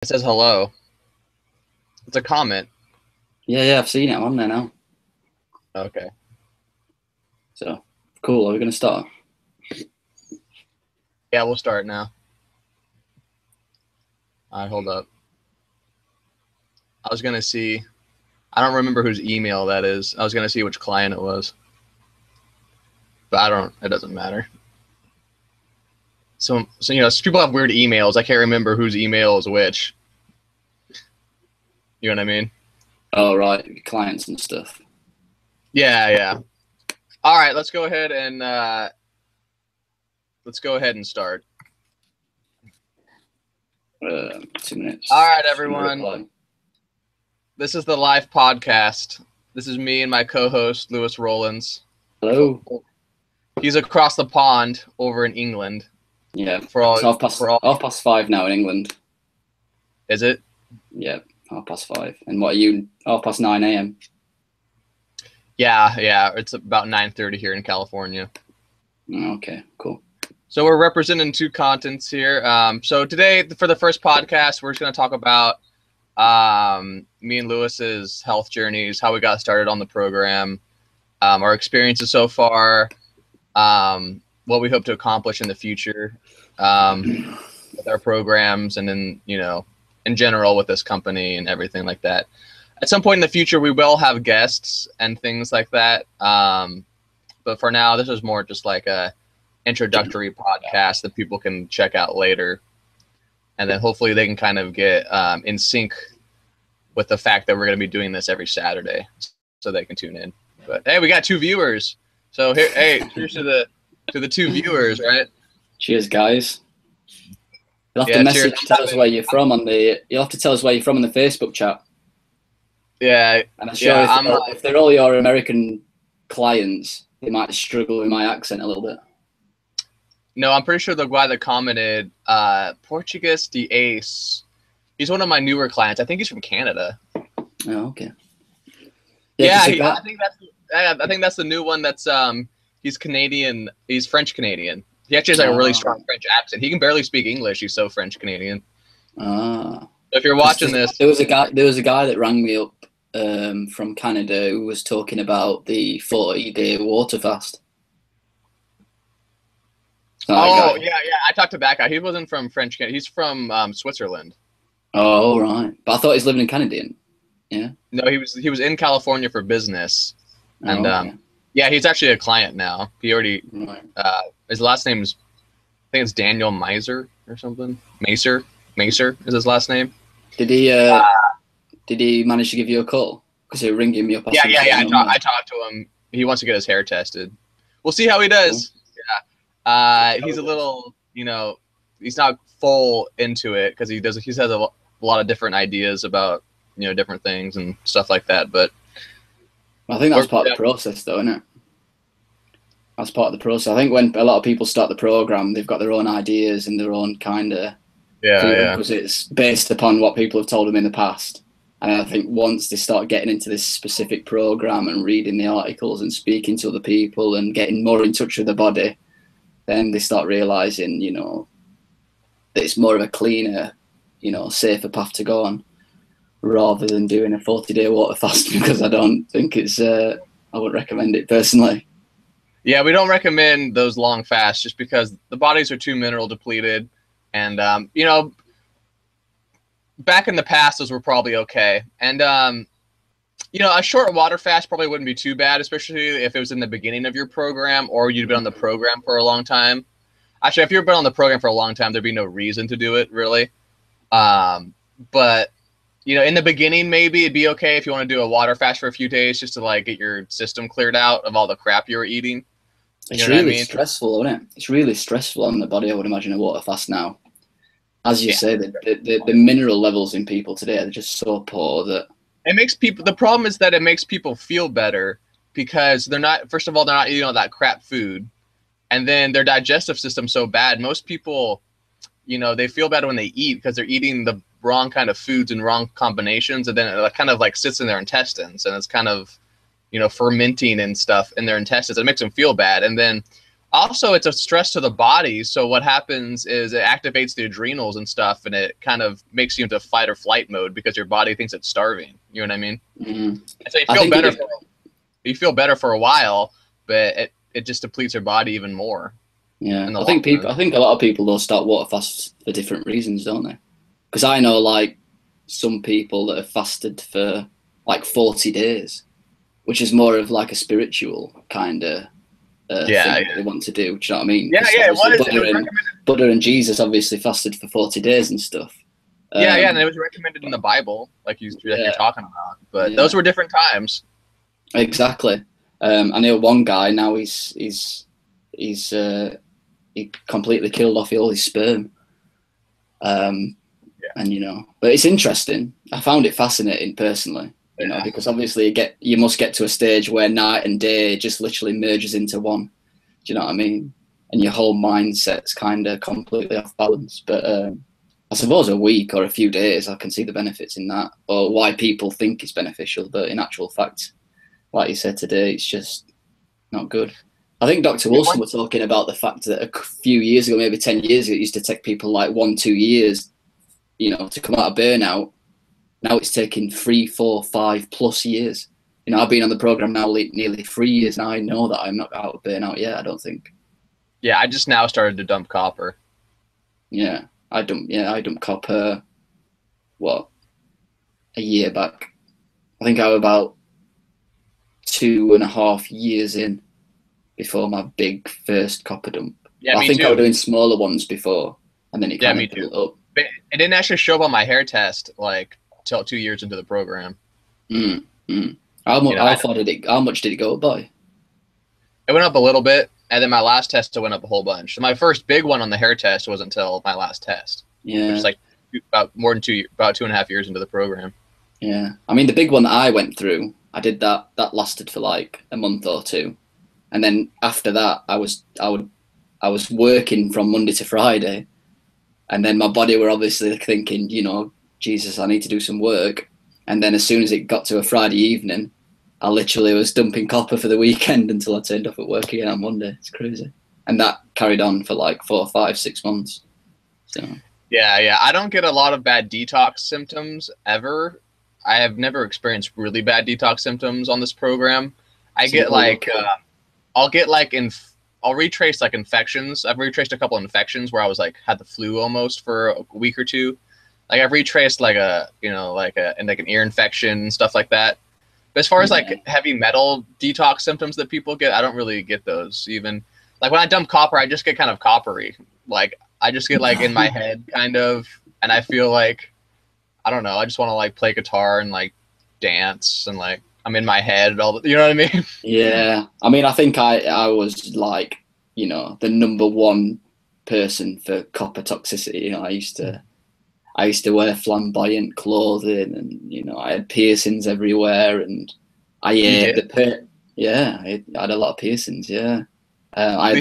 It says hello. It's a comment. Yeah, I've seen it. I'm on there now. Okay. So, cool. Are we going to start? Yeah, we'll start now. All right, hold up. I was going to see. I don't remember whose email that is. I was going to see which client it was. But it doesn't matter. So people have weird emails. I can't remember whose email is which. You know what I mean? Oh, right. Clients and stuff. Yeah. All right, let's go ahead and start. 2 minutes. All right, everyone. This is the live podcast. This is me and my co-host, Lewis Rollins. Hello. He's across the pond over in England. Yeah, it's half past 5 now in England. Is it? Yeah, 5:30. And what are you? 9:30 a.m. Yeah. It's about 9:30 here in California. Okay, cool. So we're representing two continents here. So today, for the first podcast, we're just going to talk about me and Lewis's health journeys, how we got started on the program, our experiences so far, what we hope to accomplish in the future with our programs, and then, in general with this company and everything like that. At some point in the future, we will have guests and things like that. But for now, this is more just like a introductory podcast that people can check out later. And then hopefully they can kind of get in sync with the fact that we're going to be doing this every Saturday, so they can tune in. But hey, we got 2 viewers. So here, hey, cheers to the 2 viewers, right? Cheers, guys. You'll have to message, tell us where you're from you'll have to tell us where you're from in the Facebook chat. Yeah. And I'm sure if they're all your American clients, they might struggle with my accent a little bit. No, I'm pretty sure the guy that commented, Portuguese de Ace, he's one of my newer clients. I think he's from Canada. Oh, okay. I think that's the new one. That's he's Canadian. He's French Canadian. He actually has like a really strong French accent. He can barely speak English. He's so French Canadian. So if you're watching this, there was a guy that rang me up from Canada who was talking about the 40-day water fast. Yeah. I talked to that guy. He wasn't from French Canada. He's from Switzerland. Oh, right. But I thought he's living in Canada. Yeah. No, he was in California for business, and okay. Yeah, he's actually a client now. He already his last name's, I think it's Daniel Miser or something. Macer is his last name. Did he manage to give you a call? Because he was ringing me up. Yeah. I talked to him. He wants to get his hair tested. We'll see how he does. Cool. Yeah. He's a little, he's not full into it because he has a lot of different ideas about, different things and stuff like that. But I think that's part of the process, though, isn't it? That's part of the process. I think when a lot of people start the program, they've got their own ideas and their own kind of prerequisites based upon what people have told them in the past. And I think once they start getting into this specific program and reading the articles and speaking to other people and getting more in touch with the body, then they start realizing, that it's more of a cleaner, safer path to go on, rather than doing a 40-day water fast, because I don't think I wouldn't recommend it personally. Yeah, we don't recommend those long fasts just because the bodies are too mineral depleted. And, back in the past, those were probably okay. And, a short water fast probably wouldn't be too bad, especially if it was in the beginning of your program or you'd been on the program for a long time. Actually, if you've been on the program for a long time, there'd be no reason to do it, really. But, in the beginning, maybe it'd be okay if you want to do a water fast for a few days just to, like, get your system cleared out of all the crap you were eating. It's really stressful, isn't it? It's really stressful on the body, I would imagine, a water fast now. As you say, the mineral levels in people today are just so poor that it makes people. The problem is that it makes people feel better because they're not. First of all, they're not eating all that crap food, and then their digestive system's so bad. Most people, they feel better when they eat because they're eating the wrong kind of foods and wrong combinations, and then it kind of like sits in their intestines, and it's kind of, fermenting and stuff in their intestines. It makes them feel bad, and then Also, it's a stress to the body. So what happens is it activates the adrenals and stuff, and it kind of makes you into fight or flight mode because your body thinks it's starving. You know what I mean? Mm. So you feel better for a while, but it just depletes your body even more. Yeah, I think a lot of people though start water fasts for different reasons, don't they? Because I know like some people that have fasted for like 40 days, which is more of like a spiritual kind of thing they want to do. Do you know what I mean? Yeah. Buddha and Jesus obviously fasted for 40 days and stuff. And it was recommended in the Bible, like you're talking about. But those were different times. Exactly. I know one guy now. He completely killed off all his sperm. And but it's interesting. I found it fascinating personally. You know, because obviously you must get to a stage where night and day just literally merges into one. Do you know what I mean? And your whole mindset's kind of completely off balance. But I suppose a week or a few days, I can see the benefits in that, or why people think it's beneficial. But in actual fact, like you said today, it's just not good. I think Dr. Wilson was talking about the fact that a few years ago, maybe 10 years ago, it used to take people like 1-2 years, you know, to come out of burnout. Now it's taking 3, 4, 5+ years. You know, I've been on the program now nearly 3 years, and I know that I'm not out of burnout yet. I don't think. Yeah, I just now started to dump copper. Yeah, I dumped copper. What? A year back. I think I was about 2.5 years in before my big first copper dump. Yeah, I think I was doing smaller ones before, and then it kind of built up. But it didn't actually show up on my hair test like till 2 years into the program. How much did it go up by? It went up a little bit, and then my last test it went up a whole bunch. So my first big one on the hair test wasn't until my last test. Yeah, which is like about 2.5 years into the program. Yeah, I mean the big one that I went through, I did that lasted for like a month or two, and then after that I was working from Monday to Friday, and then my body were obviously thinking, you know, Jesus, I need to do some work. And then as soon as it got to a Friday evening, I literally was dumping copper for the weekend until I turned up at work again on Monday. It's crazy. And that carried on for like 4, 5, 6 months. So yeah, I don't get a lot of bad detox symptoms ever. I have never experienced really bad detox symptoms on this program. I get like I'll retrace like infections. I've retraced a couple of infections where I was like had the flu almost for a week or two. Like I've retraced like an ear infection and stuff like that. But as far as like heavy metal detox symptoms that people get, I don't really get those. Even like when I dump copper, I just get kind of coppery. Like I just get like in my head kind of, and I feel like, I don't know, I just want to like play guitar and like dance and like I'm in my head you know what I mean? Yeah. I mean, I think I was like, you know, the number one person for copper toxicity. You know, I used to wear flamboyant clothing, and you know, I had piercings everywhere, and I ate I had a lot of piercings. Yeah, I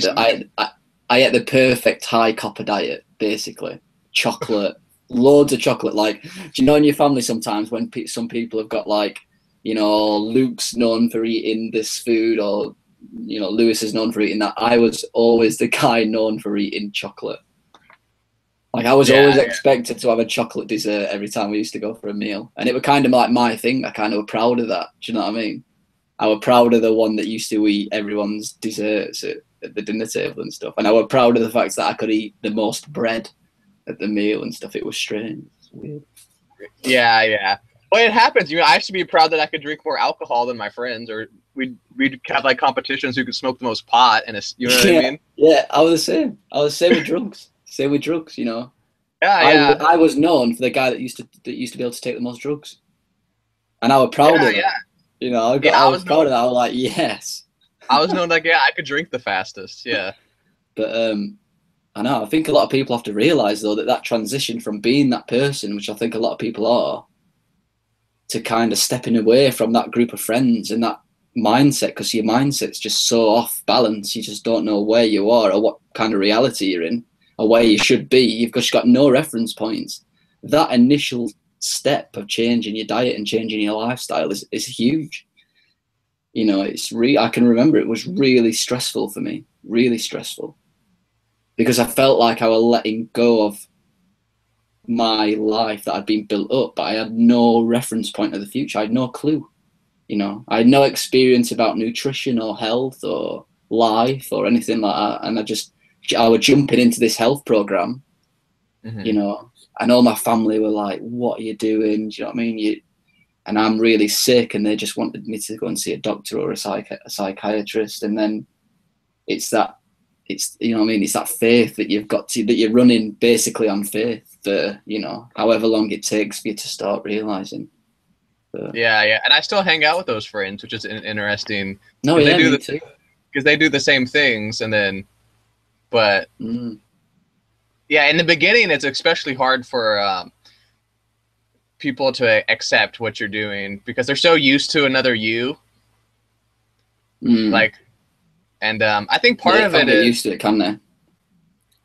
ate the perfect high copper diet, basically. Chocolate, loads of chocolate. Like, do you know in your family sometimes when some people have got like, you know, Luke's known for eating this food, or you know, Lewis is known for eating that. I was always the guy known for eating chocolate. Like I was always expected to have a chocolate dessert every time we used to go for a meal. And it was kind of like my thing. I kind of was proud of that. Do you know what I mean? I was proud of the one that used to eat everyone's desserts at the dinner table and stuff. And I was proud of the fact that I could eat the most bread at the meal and stuff. It was strange. It's weird. Yeah. Well, it happens. You know, I used to be proud that I could drink more alcohol than my friends, or we'd have like competitions who could smoke the most pot. And you know what I mean? Yeah, I was the same. I was the same with drugs. Same with drugs, you know. Yeah. I was known for the guy that used to be able to take the most drugs, and I was proud of that. Yeah. You know, I was proud of that. I was like, yes. I was known like, I could drink the fastest. Yeah. But I know. I think a lot of people have to realize though that transition from being that person, which I think a lot of people are, to kind of stepping away from that group of friends and that mindset, because your mindset's just so off balance. You just don't know where you are or what kind of reality you're in, or where you should be. You've just got no reference points. That initial step of changing your diet and changing your lifestyle is huge. You know, I can remember it was really stressful for me, really stressful, because I felt like I was letting go of my life that had been built up, but I had no reference point of the future. I had no clue. You know, I had no experience about nutrition or health or life or anything like that. And I was jumping into this health program, you know, and all my family were like, what are you doing? Do you know what I mean? And I'm really sick, and they just wanted me to go and see a doctor or a psychiatrist. And then you know what I mean? It's that faith that that you're running basically on faith for, you know, however long it takes for you to start realizing. Yeah. And I still hang out with those friends, which is interesting. No, yeah, me too. Because they do the same things, but yeah, in the beginning, it's especially hard for people to accept what you're doing because they're so used to another you. Like, and I think part of it is used to it, can they?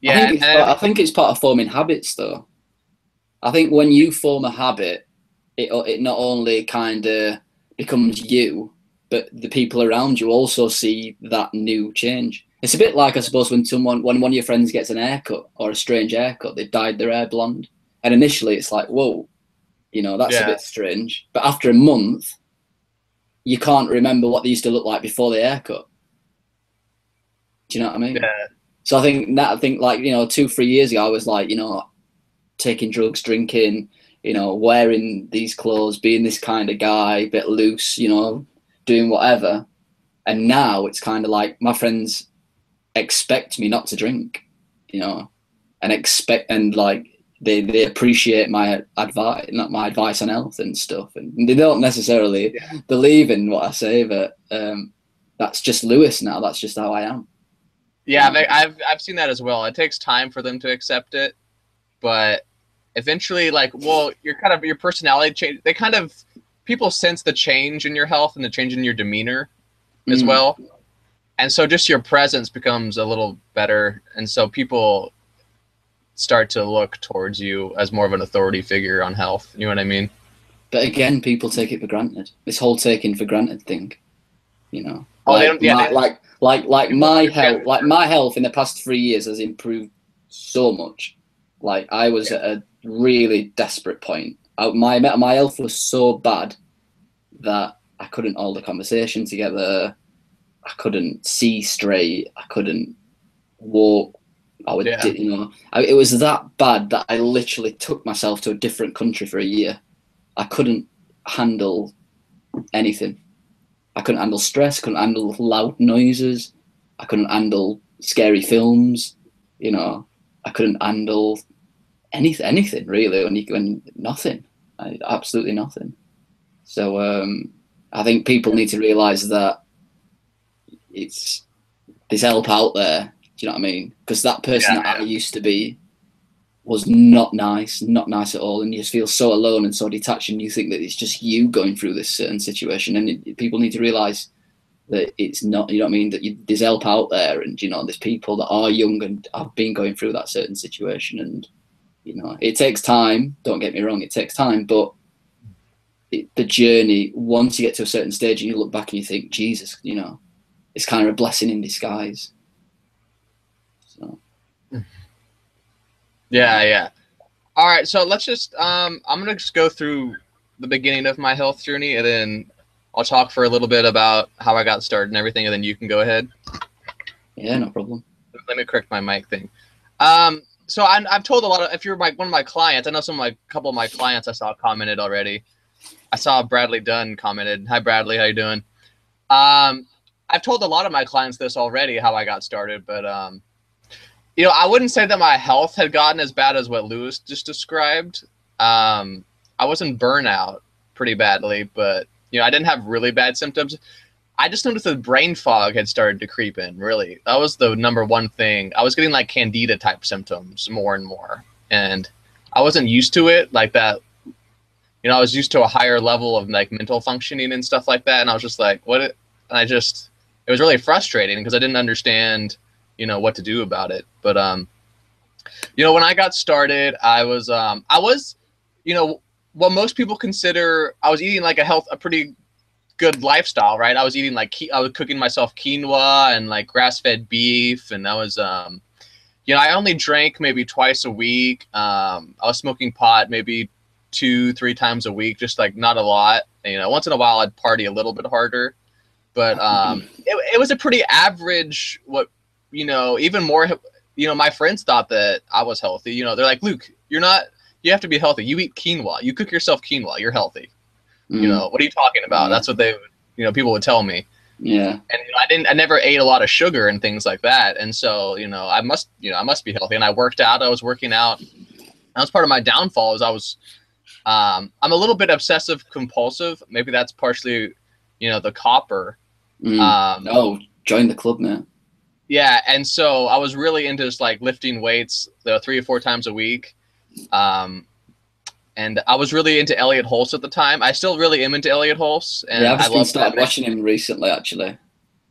Yeah, I think it's part of forming habits, though. I think when you form a habit, it not only kind of becomes you, but the people around you also see that new change. It's a bit like, I suppose, when one of your friends gets an haircut or a strange haircut, they've dyed their hair blonde, and initially it's like, whoa, you know, that's a bit strange. But after a month, you can't remember what they used to look like before the haircut. Do you know what I mean? Yeah. So I think like, you know, 2-3 years ago, I was like, you know, taking drugs, drinking, you know, wearing these clothes, being this kind of guy, a bit loose, you know, doing whatever. And now it's kind of like my friends expect me not to drink, you know, and like they appreciate my advice, not my advice on health and stuff. And they don't necessarily believe in what I say, but that's just Lewis now. That's just how I am. Yeah, I've seen that as well. It takes time for them to accept it, but eventually, like, well, your personality change. People sense the change in your health and the change in your demeanor as well, and so just your presence becomes a little better, and so people start to look towards you as more of an authority figure on health. You know what I mean? But again, people take it for granted. This whole taking for granted thing, you know. My health in the past 3 years has improved so much. Like, I was at a really desperate point. My health was so bad that I couldn't hold a conversation together. I couldn't see straight. I couldn't walk. You know, it was that bad that I literally took myself to a different country for a year. I couldn't handle anything. I couldn't handle stress. Couldn't handle loud noises. I couldn't handle scary films. You know, I couldn't handle anything really. When nothing, absolutely nothing. So I think people need to realize that there's help out there. Do you know what I mean? Because that person that I used to be was not nice at all, and you just feel so alone and so detached, and you think that it's just you going through this certain situation. And people need to realize that it's not. You know what I mean? That there's help out there, and you know, there's people that are young and have been going through that certain situation, and you know, it takes time. Don't get me wrong, it takes time, but the journey, once you get to a certain stage and you look back and you think, Jesus, you know, it's kind of a blessing in disguise. So. Yeah. All right, so let's just I'm gonna just go through the beginning of my health journey, and then I'll talk for a little bit about how I got started and everything, and then you can go ahead. Yeah, no problem. Let me correct my mic thing. So I've told a lot of, if you're one of my clients, I know a couple of my clients I saw commented already. I saw Bradley Dunn commented. Hi Bradley, how you doing? I've told a lot of my clients this already, how I got started, but you know, I wouldn't say that my health had gotten as bad as what Lewis just described. I was in burnout pretty badly, but you know, I didn't have really bad symptoms. I just noticed that brain fog had started to creep in, really. That was the number one thing. I was getting like candida type symptoms more and more, and I wasn't used to it like that. You know, I was used to a higher level of like mental functioning and stuff like that, and I was just like, it was really frustrating because I didn't understand, you know, what to do about it. But you know, when I got started, I was you know, what most people consider, I was eating like a pretty good lifestyle, right? I was eating like I was cooking myself quinoa and like grass-fed beef, and I was you know, I only drank maybe twice a week. I was smoking pot maybe 2-3 times a week, just like not a lot. You know, once in a while I'd party a little bit harder, but it was a pretty average. What, you know, even more. You know, my friends thought that I was healthy. You know, they're like, Luke, you're not. You have to be healthy. You eat quinoa. You cook yourself quinoa. You're healthy. You know, what are you talking about? That's what they, you know, people would tell me. Yeah. And you know, I never ate a lot of sugar and things like that. And so, you know, I must be healthy. And I worked out. I was working out. That was part of my downfall. Is I was, I'm a little bit obsessive compulsive. Maybe that's partially, you know, the copper. Oh, join the club, man. Yeah, and so I was really into just like lifting weights 3 or 4 times a week. And I was really into Elliot Hulse at the time. I still really am into Elliot Hulse. And yeah, I've just started watching him recently, actually.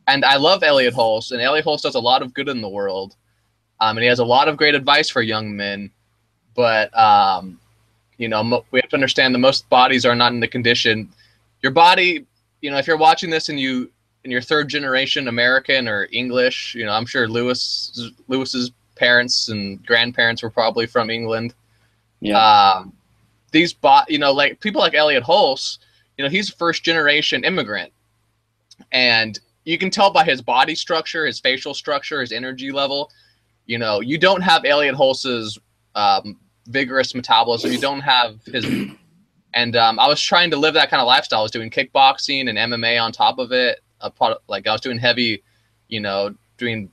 And I love Elliot Hulse, and Elliot Hulse does a lot of good in the world. And he has a lot of great advice for young men. But, you know, we have to understand that most bodies are not in the condition. Your body, you know, if you're watching this and you're third generation American or English, you know, I'm sure Lewis's parents and grandparents were probably from England. Yeah. You know, like people like Elliot Hulse, you know, he's a first generation immigrant, and you can tell by his body structure, his facial structure, his energy level. You know, you don't have Elliot Hulse's vigorous metabolism. You don't have his, and I was trying to live that kind of lifestyle. I was doing kickboxing and MMA on top of it. Like I was doing heavy, you know, doing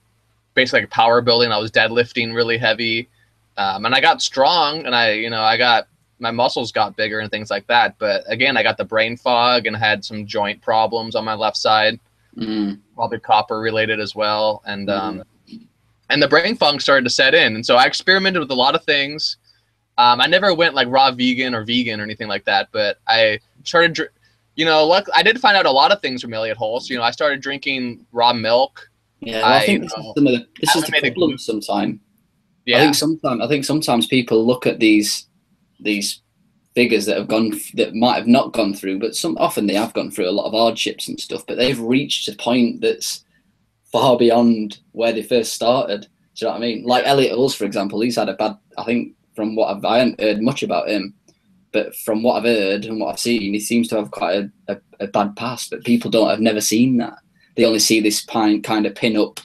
basically like power building. I was deadlifting really heavy, and I got strong, and my muscles got bigger and things like that. But again, I got the brain fog and had some joint problems on my left side, probably copper related as well. And the brain fog started to set in. And so I experimented with a lot of things. I never went like raw vegan or anything like that, but I started, you know, I did find out a lot of things from Elliot Hulse. You know, I started drinking raw milk. Yeah, well, I think this is the problem sometimes. Yeah. I think sometimes people look at these figures that might have not gone through, but often they have gone through a lot of hardships and stuff, but they've reached a point that's far beyond where they first started. Do you know what I mean? Like Elliot Hulse, for example, he's had a bad, I think from what I haven't heard much about him, but from what I've heard and what I've seen, he seems to have quite a bad past, but people have never seen that. They only see this kind of pin-up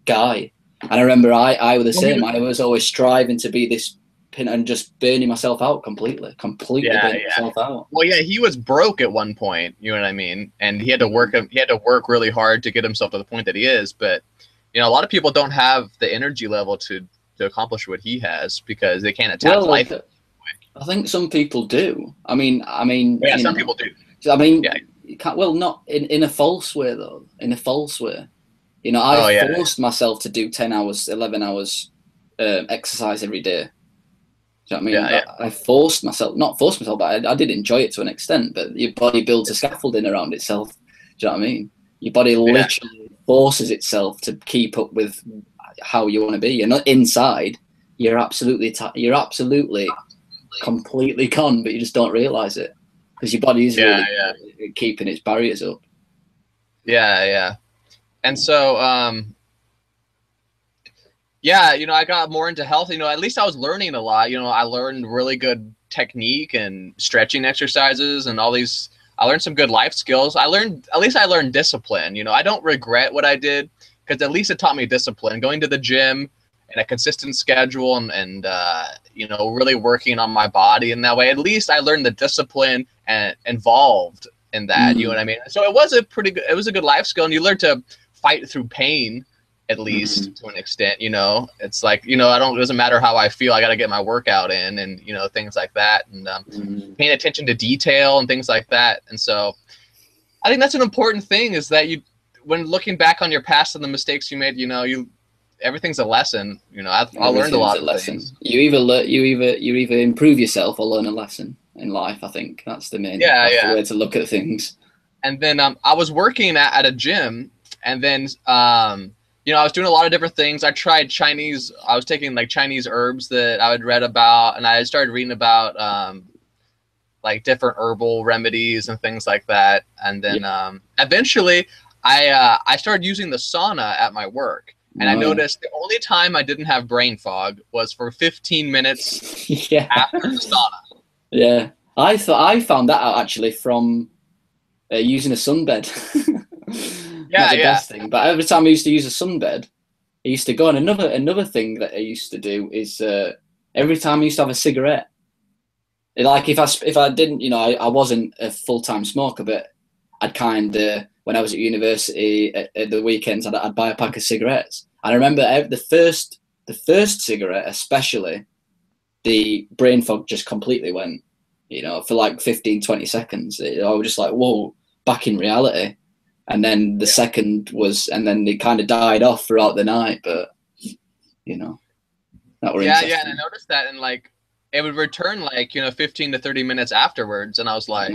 guy. And I remember I was the same. I was always striving to be this pin and just burning myself out completely burning myself out. Well, yeah, he was broke at one point, you know what I mean? And he had to work really hard to get himself to the point that he is. But, you know, a lot of people don't have the energy level to accomplish what he has because they can't attack life. I think some people do. I mean, yeah, some people do. I mean, you can't, well, not in a false way though. In a false way, you know, I forced myself to do 10 hours, 11 hours exercise every day. Do you know what I mean? I forced myself, not forced myself, but I did enjoy it to an extent. But your body builds a scaffolding around itself. Do you know what I mean? Your body literally forces itself to keep up with how you want to be. And inside, you're absolutely completely gone, but you just don't realize it because your body is really keeping its barriers up. Yeah. And so, yeah, you know, I got more into health. You know, at least I was learning a lot. You know, I learned really good technique and stretching exercises and all these. I learned some good life skills. At least I learned discipline. You know, I don't regret what I did because at least it taught me discipline. Going to the gym and a consistent schedule and you know, really working on my body in that way. At least I learned the discipline and involved in that. You know what I mean? So it was a good life skill, and you learn to fight through pain. At least to an extent, you know, it's like, you know, it doesn't matter how I feel. I got to get my workout in and, you know, things like that. And paying attention to detail and things like that. And so I think that's an important thing is that when looking back on your past and the mistakes you made, you know, everything's a lesson. You know, I learned a lot of things. You either improve yourself or learn a lesson in life. I think that's the main the way to look at things. And then I was working at a gym, and then you know, I was doing a lot of different things. I tried Chinese. I was taking like Chinese herbs that I had read about, and I started reading about like different herbal remedies and things like that. And then eventually I started using the sauna at my work. And I noticed the only time I didn't have brain fog was for 15 minutes after the sauna. Yeah. I found that out actually from using a sunbed. Not the best thing. But every time I used to use a sunbed, I used to go on another thing that I used to do is every time I used to have a cigarette. Like if I didn't, I wasn't a full-time smoker, but I'd kind of, when I was at university at the weekends, I'd buy a pack of cigarettes. And I remember the first cigarette, especially, the brain fog just completely went, for like 15, 20 seconds. I was just like, whoa, back in reality. And then the second was, and then it kind of died off throughout the night. But, that were interesting. Yeah, and I noticed that, and like, it would return like, 15 to 30 minutes afterwards. And I was like,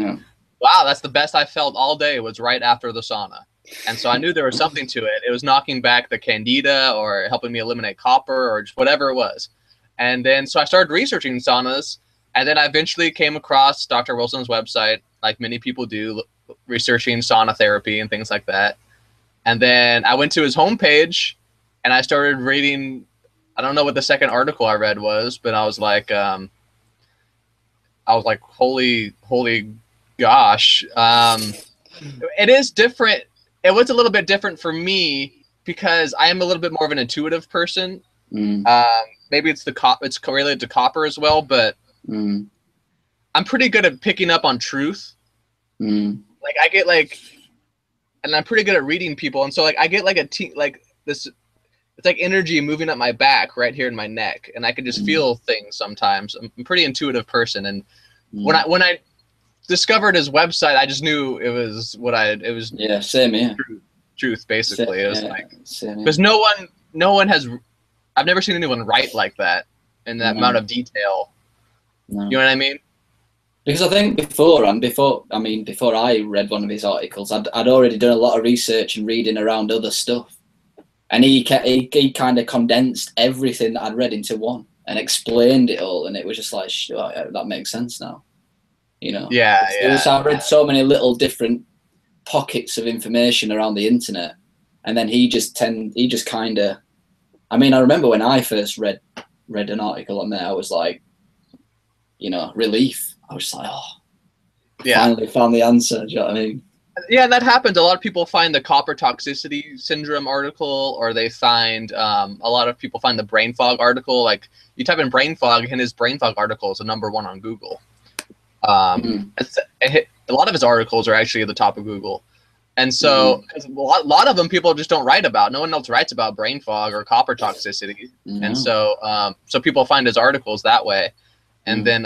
wow, that's the best I felt all day was right after the sauna. And so I knew there was something to it. It was knocking back the candida or helping me eliminate copper or just whatever it was. And then so I started researching saunas, and then I eventually came across Dr. Wilson's website, like many people do, researching sauna therapy and things like that. And then I went to his homepage and I started reading. I don't know what the second article I read was, but I was like, holy gosh. It is different. It was a little bit different for me because I am a little bit more of an intuitive person. Maybe it's it's correlated to copper as well, but I'm pretty good at picking up on truth. Like I get and I'm pretty good at reading people, and so like I get like this. It's like energy moving up my back right here in my neck, and I can just feel things sometimes. I'm a pretty intuitive person, and when I discovered his website, I just knew it was same here. Truth basically. It was same because no one has. I've never seen anyone write like that in that amount of detail. No. You know what I mean? Because I think before I read one of his articles, I'd already done a lot of research and reading around other stuff. And he kind of condensed everything that I'd read into one and explained it all, and it was just like, that makes sense now, Yeah. I've read so many little different pockets of information around the internet, and then he just kind of. I mean, I remember when I first read an article on there, I was like, relief. I was just like, finally found the answer. Do you know what I mean? Yeah, that happens. A lot of people find the copper toxicity syndrome article, or they find a lot of people find the brain fog article. Like you type in brain fog, and his brain fog article is the #1 on Google. A lot of his articles are actually at the top of Google, and so cause a lot of them people just don't write about. No one else writes about brain fog or copper toxicity, and so so people find his articles that way, and then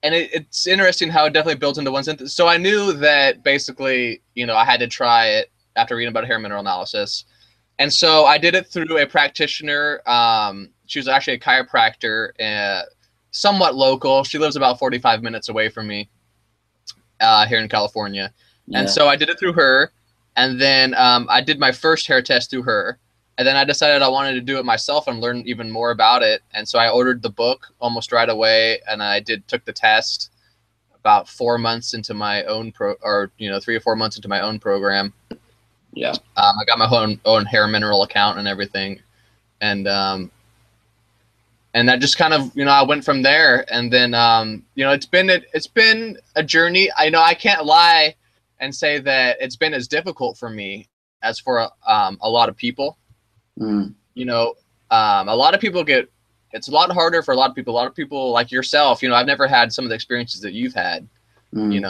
And it's interesting how it definitely built into one sentence. So I knew that basically, I had to try it after reading about hair mineral analysis. And so I did it through a practitioner. She was actually a chiropractor, somewhat local. She lives about 45 minutes away from me here in California. Yeah. And so I did it through her. And then I did my first hair test through her. And then I decided I wanted to do it myself and learn even more about it. And so I ordered the book almost right away, and I took the test about 4 months into my own 3 or 4 months into my own program. Yeah. I got my own hair mineral account and everything. And I just kind of, I went from there. And then, it's been a journey. I know I can't lie and say that it's been as difficult for me as for a lot of people. A lot of people it's a lot harder for a lot of people. A lot of people like yourself, I've never had some of the experiences that you've had, and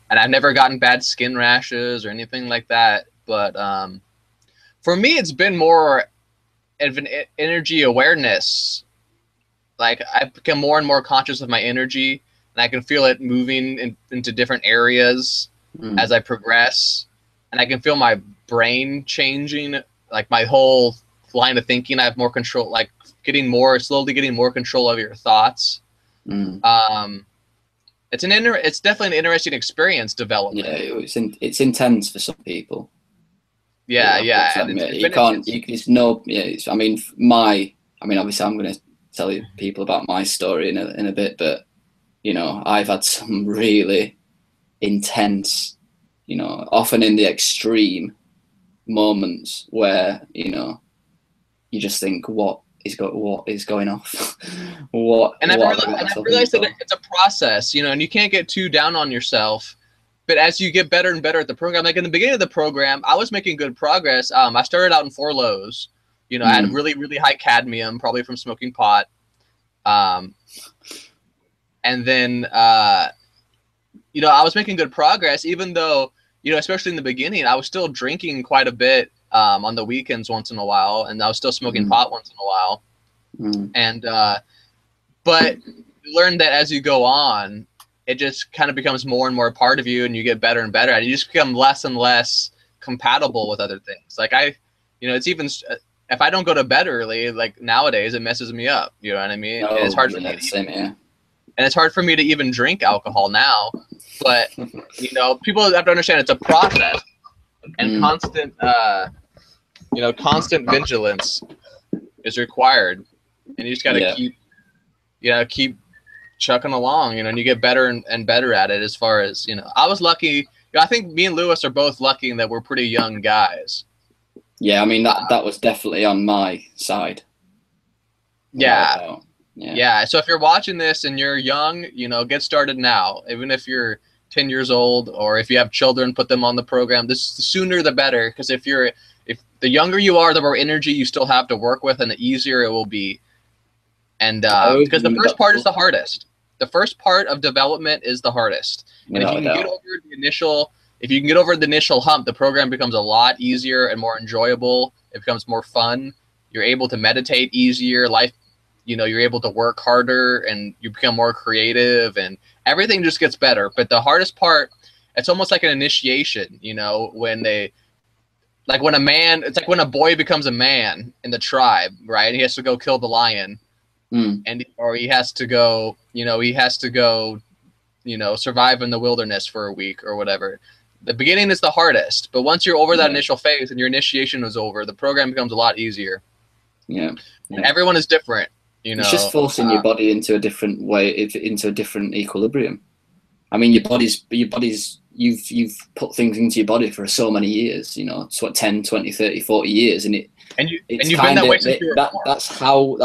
I've never gotten bad skin rashes or anything like that. But for me, it's been more of an energy awareness. Like I become more and more conscious of my energy, and I can feel it moving into different areas as I progress. And I can feel my brain changing, like my whole line of thinking. I have more control, like slowly getting more control of your thoughts. It's definitely an interesting experience developing. Yeah, it's intense for some people. Yeah. I mean, my I mean, obviously I'm going to tell you people about my story in a bit, but, you know, I've had some really intense, you know, often in the extreme moments where, you know, you just think, what is going off? And I've realized that it's a process, you know, and you can't get too down on yourself. But as you get better and better at the program, like in the beginning of the program, I was making good progress. I started out in 4 lows. You know, I had really, really high cadmium, probably from smoking pot. And then, you know, I was making good progress, even though, you know, especially in the beginning, I was still drinking quite a bit on the weekends once in a while, and I was still smoking pot once in a while. And but you learn that as you go on, it just kind of becomes more and more a part of you, and you get better and better at it. You just become less and less compatible with other things. Like you know, it's even if I don't go to bed early, like nowadays, it messes me up. You know what I mean? And it's hard for me and it's hard for me to even drink alcohol now. But you know, people have to understand it's a process, and constant, you know, constant vigilance is required, and you just got to keep chucking along, you know, and you get better and better at it. As far as, you know, I was lucky. You know, I think me and Lewis are both lucky in that we're pretty young guys. Yeah, I mean that was definitely on my side. Yeah. So if you're watching this and you're young, you know, get started now. Even if you're 10 years old, or if you have children, put them on the program. The sooner the better, because if the younger you are, the more energy you still have to work with, and the easier it will be. And because the first part is the hardest. The first part of development is the hardest. And if you can get over the initial hump, the program becomes a lot easier and more enjoyable. It becomes more fun. You're able to meditate easier. Life, you know, you're able to work harder, and you become more creative, and everything just gets better. But the hardest part, it's almost like an initiation, you know, when a man, it's like when a boy becomes a man in the tribe, right? And he has to go kill the lion. Or he has to go, survive in the wilderness for a week or whatever. The beginning is the hardest, but once you're over that initial phase and your initiation is over, the program becomes a lot easier. Yeah. And everyone is different, you know. It's just forcing your body into a different way, into a different equilibrium. I mean, your body's you've put things into your body for so many years, you know, it's what, 10, 20, 30, 40 years, and you've been that way since you were born. That's how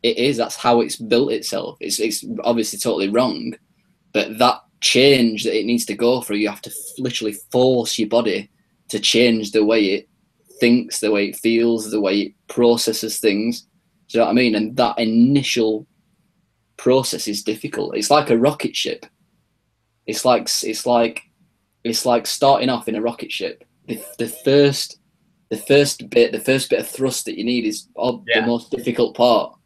it is. That's how it's built itself. It's obviously totally wrong, but that change that it needs to go through, you have to literally force your body to change the way it thinks, the way it feels, the way it processes things. Do you know what I mean? And that initial process is difficult. It's like a rocket ship. It's like starting off in a rocket ship. The first bit of thrust that you need is the most difficult part.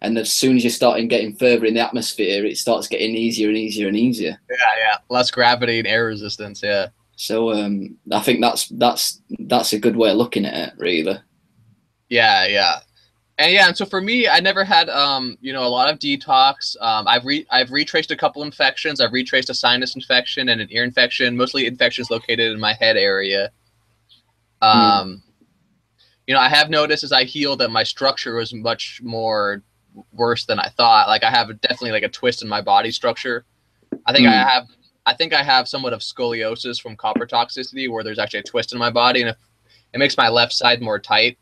And as soon as you start getting further in the atmosphere, it starts getting easier and easier and easier. Yeah. Less gravity and air resistance. Yeah. So I think that's a good way of looking at it, really. Yeah. And so for me, I never had a lot of detox. I've retraced a couple infections. I've retraced a sinus infection and an ear infection, mostly infections located in my head area. I have noticed as I healed that my structure was much more worse than I thought. Like I have definitely like a twist in my body structure. I think I have somewhat of scoliosis from copper toxicity, where there's actually a twist in my body, and it makes my left side more tight.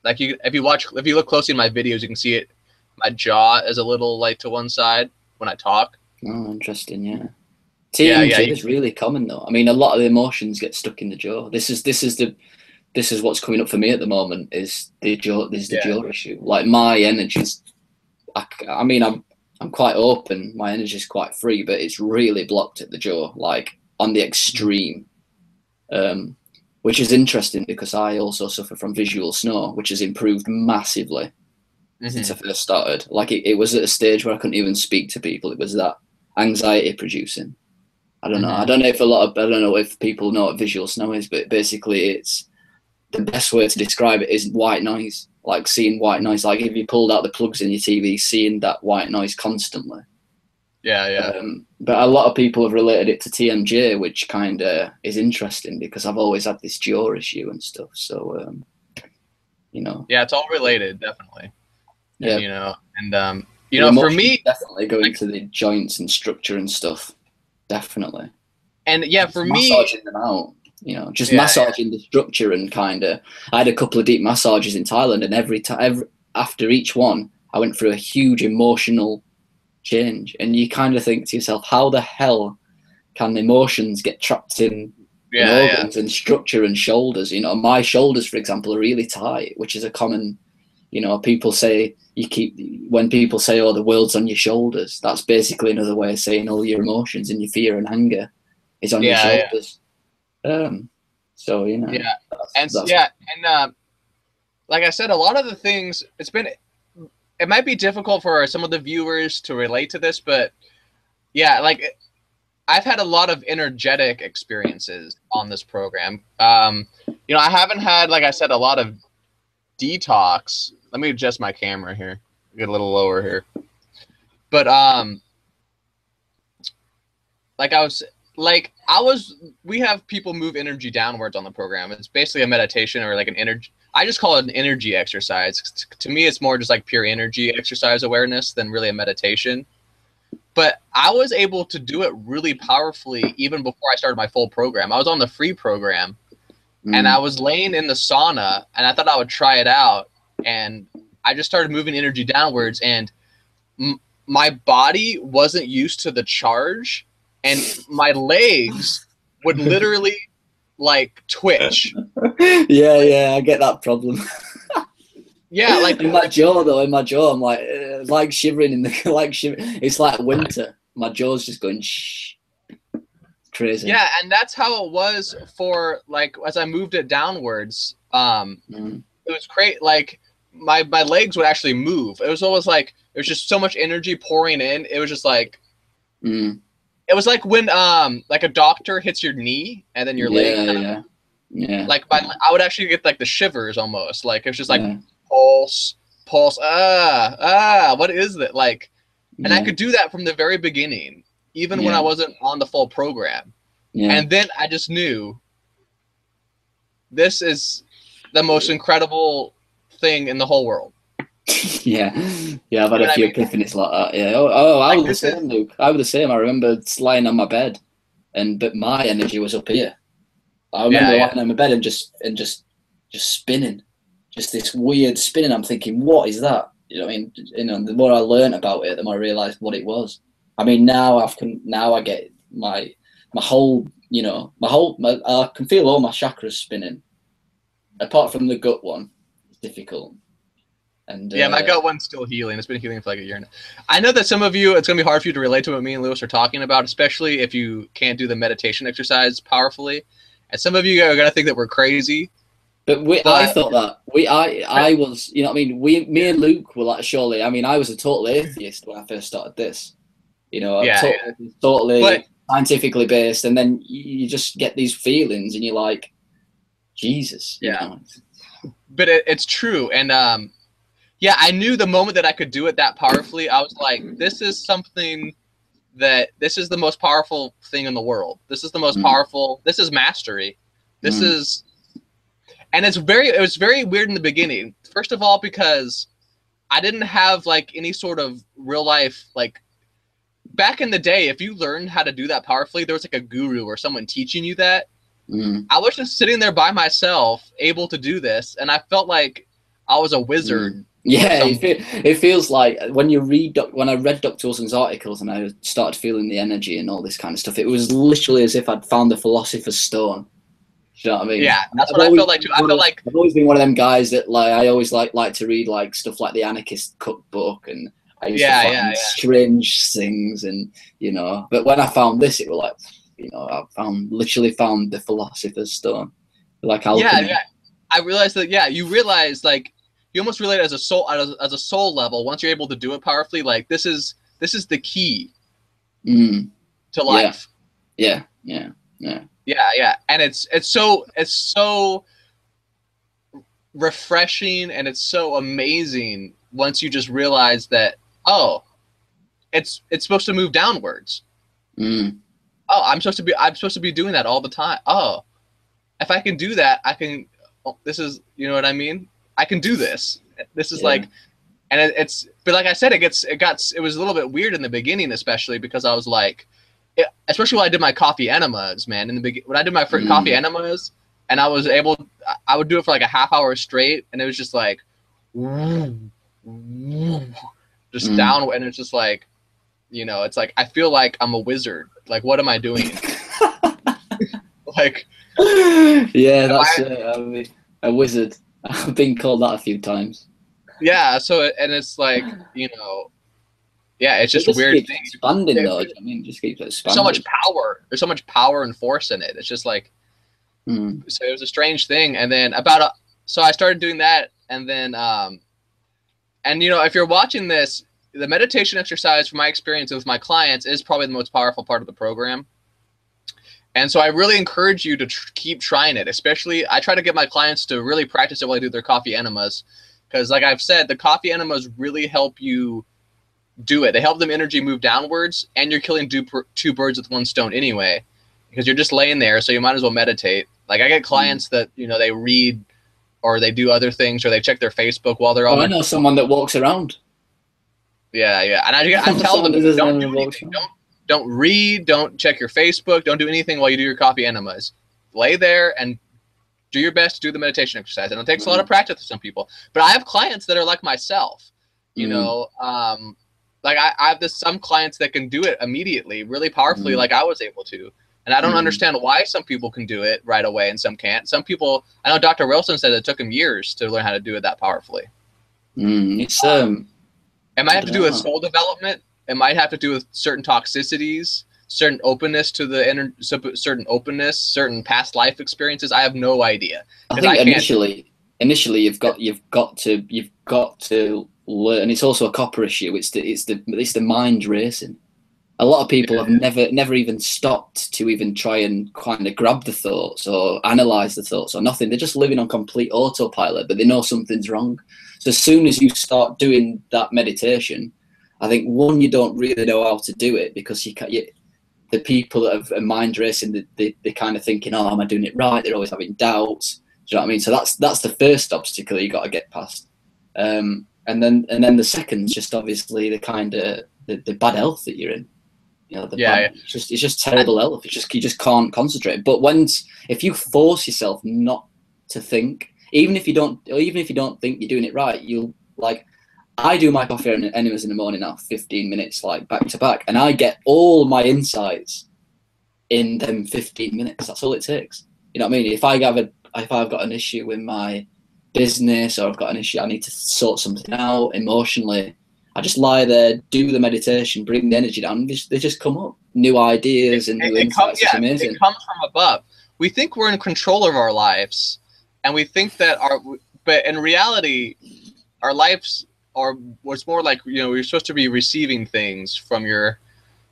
Like if you look closely in my videos, you can see it. My jaw is a little light to one side when I talk. Oh, interesting. Yeah. TMJ is really common though. I mean, a lot of the emotions get stuck in the jaw. This is what's coming up for me at the moment. Is the jaw? There's the jaw issue. Like my energy's. I mean, I'm quite open. My energy is quite free, but it's really blocked at the jaw, like on the extreme. Which is interesting because I also suffer from visual snow, which has improved massively since I first started. Like it was at a stage where I couldn't even speak to people. It was that anxiety producing. I don't know. I don't know if people know what visual snow is, but basically it's the best way to describe it is white noise. Like seeing white noise, like if you pulled out the plugs in your TV, seeing that white noise constantly. Yeah. But a lot of people have related it to TMJ, which kind of is interesting because I've always had this jaw issue and stuff. So, Yeah, it's all related, definitely. and for me, definitely go into the joints and structure and stuff, definitely. And yeah, for me, massaging them out, just massaging the structure and kind of. I had a couple of deep massages in Thailand, and every after each one, I went through a huge emotional change, and you kind of think to yourself, how the hell can emotions get trapped in organs and structure and shoulders? My shoulders, for example, are really tight, which is a common, people say when people say, oh, the world's on your shoulders, that's basically another way of saying all your emotions and your fear and anger is on your shoulders. So, like I said, a lot of the things, it might be difficult for some of the viewers to relate to this, but yeah, like I've had a lot of energetic experiences on this program. I haven't had, like I said, a lot of detox. Let me adjust my camera here. Get a little lower here. But we have people move energy downwards on the program. It's basically a meditation or like an energy. I just call it an energy exercise. To me, it's more just like pure energy exercise awareness than really a meditation. But I was able to do it really powerfully even before I started my full program. I was on the free program, and I was laying in the sauna, and I thought I would try it out. And I just started moving energy downwards, and my body wasn't used to the charge, and my legs would literally like twitch. Yeah, I get that problem. Yeah, like in my jaw, I'm like shivering It's like winter. My jaw's just going shh. Crazy. Yeah, and that's how it was for like as I moved it downwards. It was great. Like my legs would actually move. It was almost like there was just so much energy pouring in. It was just like it was like when like a doctor hits your knee and then your leg. Yeah. Like I would actually get like the shivers almost. Like it was just like pulse. What is that? Like, and I could do that from the very beginning, even when I wasn't on the full program. And then I just knew this is the most incredible thing in the whole world. Yeah, I've had a few epiphanies like that. Yeah. I was the same, Luke. I was the same. I remember lying on my bed, but my energy was up here. I remember lying on my bed and just spinning, just this weird spinning. I'm thinking, what is that? You know what I mean? The more I learned about it, the more I realized what it was. I mean, now I get my whole, I can feel all my chakras spinning. Apart from the gut one, it's difficult. And my gut one's still healing. It's been healing for like a year now. I know that some of you, it's going to be hard for you to relate to what me and Lewis are talking about, especially if you can't do the meditation exercise powerfully. And some of you are going to think that we're crazy. But I thought that I was, you know what I mean? Me and Luke were like, surely, I mean, I was a total atheist when I first started this. Totally scientifically based. And then you just get these feelings and you're like, Jesus. But it's true. And I knew the moment that I could do it that powerfully, I was like, this is the most powerful thing in the world. This is the most powerful. This is mastery. This is, and it was very weird in the beginning. First of all, because I didn't have like any sort of real life, like back in the day, if you learned how to do that powerfully, there was like a guru or someone teaching you that. I was just sitting there by myself, able to do this, and I felt like I was a wizard. Yeah, it feels like when I read Dr. Wilson's articles and I started feeling the energy and all this kind of stuff, it was literally as if I'd found the Philosopher's Stone. Do you know what I mean? Yeah, that's what I felt like too. I felt like I've always been one of them guys that I always like to read like stuff like the Anarchist Cookbook, and I used to find strange things, and but when I found this, it was like, I literally found the Philosopher's Stone, like alchemy. Yeah. I realized that. Yeah, you realize like you almost relate as a soul level. Once you're able to do it powerfully, like this is the key to life. Yeah. And it's so refreshing, and it's so amazing once you just realize that it's supposed to move downwards. I'm supposed to be doing that all the time. If I can do that, I can. This is, you know what I mean? I can do this. This is like, And but like I said, it was a little bit weird in the beginning, especially because I was like, especially when I did my coffee enemas, man. When I did my first coffee enemas, and I would do it for like a half hour straight, and it was just like, just down, and it's just like, you know, it's like I feel like I'm a wizard. Like, what am I doing? Like, yeah, that's a wizard. I've been called that a few times. Yeah, so and it's like, you know, yeah, it's just a weird thing. Expanding though. I mean, it just keeps expanding. So much power. There's so much power and force in it. It's just like, so it was a strange thing. And then so I started doing that, and then, and you know, if you're watching this, the meditation exercise, from my experience with my clients, is probably the most powerful part of the program. And so I really encourage you to keep trying it. Especially, I try to get my clients to really practice it while they do their coffee enemas. Because like I've said, the coffee enemas really help you do it. They help them energy move downwards, and you're killing two birds with one stone anyway. Because you're just laying there, so you might as well meditate. Like I get clients that, you know, they read or they do other things, or they check their Facebook while they're on. I know someone that walks around. Yeah, yeah. And I tell them, don't do anything. Don't read, don't check your Facebook, don't do anything while you do your coffee enemas. Lay there and do your best to do the meditation exercise. And it takes a lot of practice for some people. But I have clients that are like myself, you know, like I have some clients that can do it immediately, really powerfully, like I was able to. And I don't understand why some people can do it right away and some can't. Some people, I know Dr. Wilson said it took him years to learn how to do it that powerfully. It's it might have to do with soul development. It might have to do with certain toxicities, certain openness to the certain openness, certain past life experiences. I have no idea. I think initially you've got to learn, and it's also a copper issue. It's the mind racing. A lot of people have never even stopped to even try and kind of grab the thoughts or analyze the thoughts or nothing. They're just living on complete autopilot, but they know something's wrong. So as soon as you start doing that meditation, I think, one, you don't really know how to do it because the people that have a mind racing, they're kind of thinking, oh, am I doing it right? They're always having doubts. Do you know what I mean? So that's the first obstacle you got to get past. And then the second's just obviously the kind of the bad health that you're in. You know, it's just terrible health. You just can't concentrate. But if you force yourself not to think, even if you don't think you're doing it right, you'll like. I do my coffee enemas in the morning now, 15 minutes, like back to back, and I get all my insights in them 15 minutes. That's all it takes. You know what I mean? If I've got an issue with my business, or I've got an issue, I need to sort something out emotionally, I just lie there, do the meditation, bring the energy down. They just come up, new ideas and new insights. It's amazing. It comes from above. We think we're in control of our lives, and we think that but in reality, our lives. Or what's more like, you know, you're supposed to be receiving things from your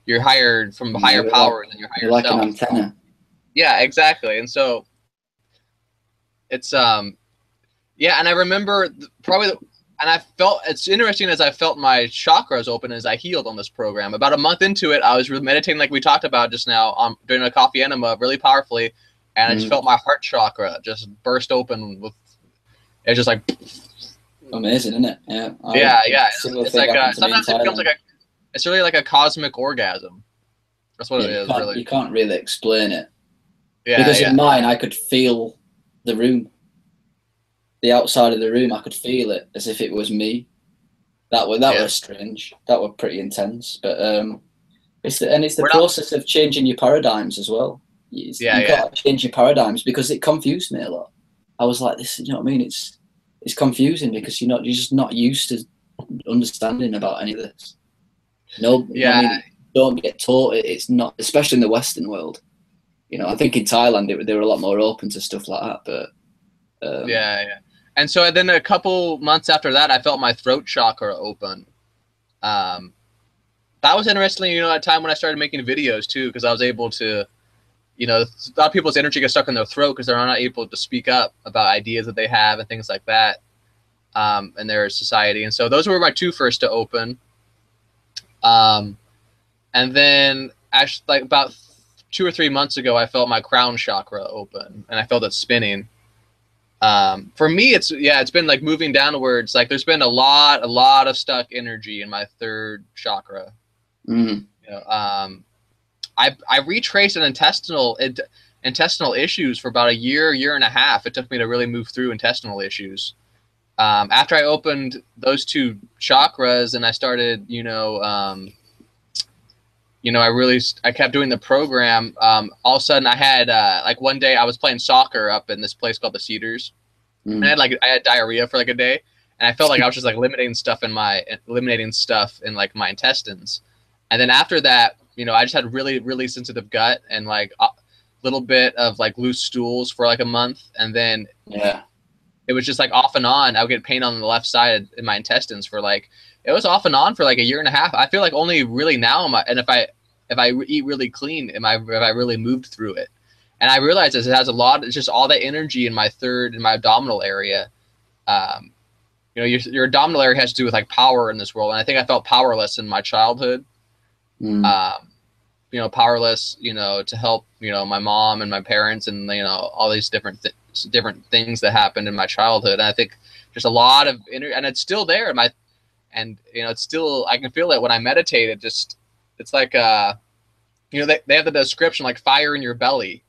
higher powers and your higher like self. An antenna. Yeah, exactly. And so it's and I remember it's interesting as I felt my chakras open as I healed on this program. About a month into it, I was meditating like we talked about just now, during a coffee enema really powerfully, and I just felt my heart chakra just burst open with it's just like amazing, isn't it? Yeah. Yeah. It's like sometimes it becomes like it's really like a cosmic orgasm. That's what it is. Really, you can't really explain it. Yeah. Because in mine, I could feel the room, the outside of the room. I could feel it as if it was me. That was strange. That was pretty intense. But it's the process of changing your paradigms as well. You got to change your paradigms, because it confused me a lot. I was like, this, you know what I mean? It's confusing because you're just not used to understanding about any of this. No, I mean, don't get taught it. It's not, especially in the Western world. You know, I think in Thailand they were a lot more open to stuff like that. But and so then a couple months after that, I felt my throat chakra open. That was interesting. You know, at a time when I started making videos too, because I was able to. You know, a lot of people's energy gets stuck in their throat because they're not able to speak up about ideas that they have and things like that in their society. And so those were my two first to open. And then actually, like about 2 or 3 months ago, I felt my crown chakra open, and I felt it spinning. For me, it's been like moving downwards. Like there's been a lot of stuck energy in my third chakra. Mm. You know, I retraced an intestinal issues for about a year and a half. It took me to really move through intestinal issues. After I opened those two chakras and I started, I kept doing the program. All of a sudden I had, like one day I was playing soccer up in this place called the Cedars. And I had diarrhea for like a day, and I felt like I was just like eliminating stuff in my like my intestines. And then after that, I just had really, really sensitive gut and like a little bit of like loose stools for like a month. And then it was just like off and on. I would get pain on the left side in my intestines for like, it was off and on for like a year and a half. I feel like only really now if I eat really clean, if I really moved through it. And I realized it has it's just all that energy in my abdominal area. Your abdominal area has to do with like power in this world. And I think I felt powerless in my childhood. Powerless, to help, my mom and my parents and, all these different things that happened in my childhood. And I think there's a lot of energy, and it's still there. It's still, I can feel it when I meditate. It's like, they have the description like fire in your belly.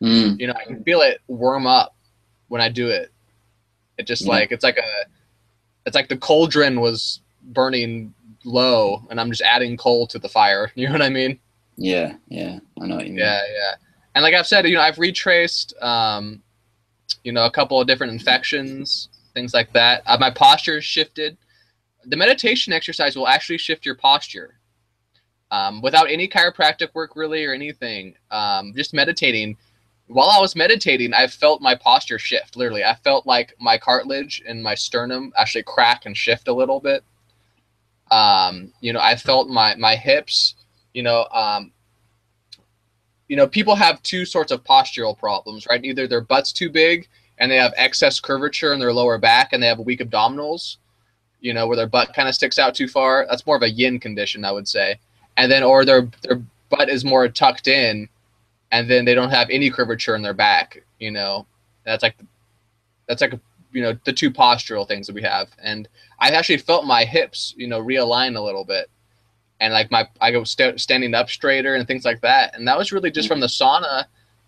I can feel it warm up when I do it. It just like, it's like the cauldron was burning low and I'm just adding coal to the fire. You know what I mean? Yeah. I know what you mean. Yeah. And like I've said, I've retraced, a couple of different infections, things like that. My posture has shifted. The meditation exercise will actually shift your posture. Without any chiropractic work really or anything, just meditating. While I was meditating, I felt my posture shift. Literally, I felt like my cartilage and my sternum actually crack and shift a little bit. I felt my hips. People have two sorts of postural problems, right? Either their butt's too big and they have excess curvature in their lower back, and they have weak abdominals. Where their butt kind of sticks out too far. That's more of a yin condition, I would say. And then, or their butt is more tucked in, and then they don't have any curvature in their back. That's like the two postural things that we have. And I actually felt my hips, realign a little bit, and like I go standing up straighter and things like that. And that was really just from the sauna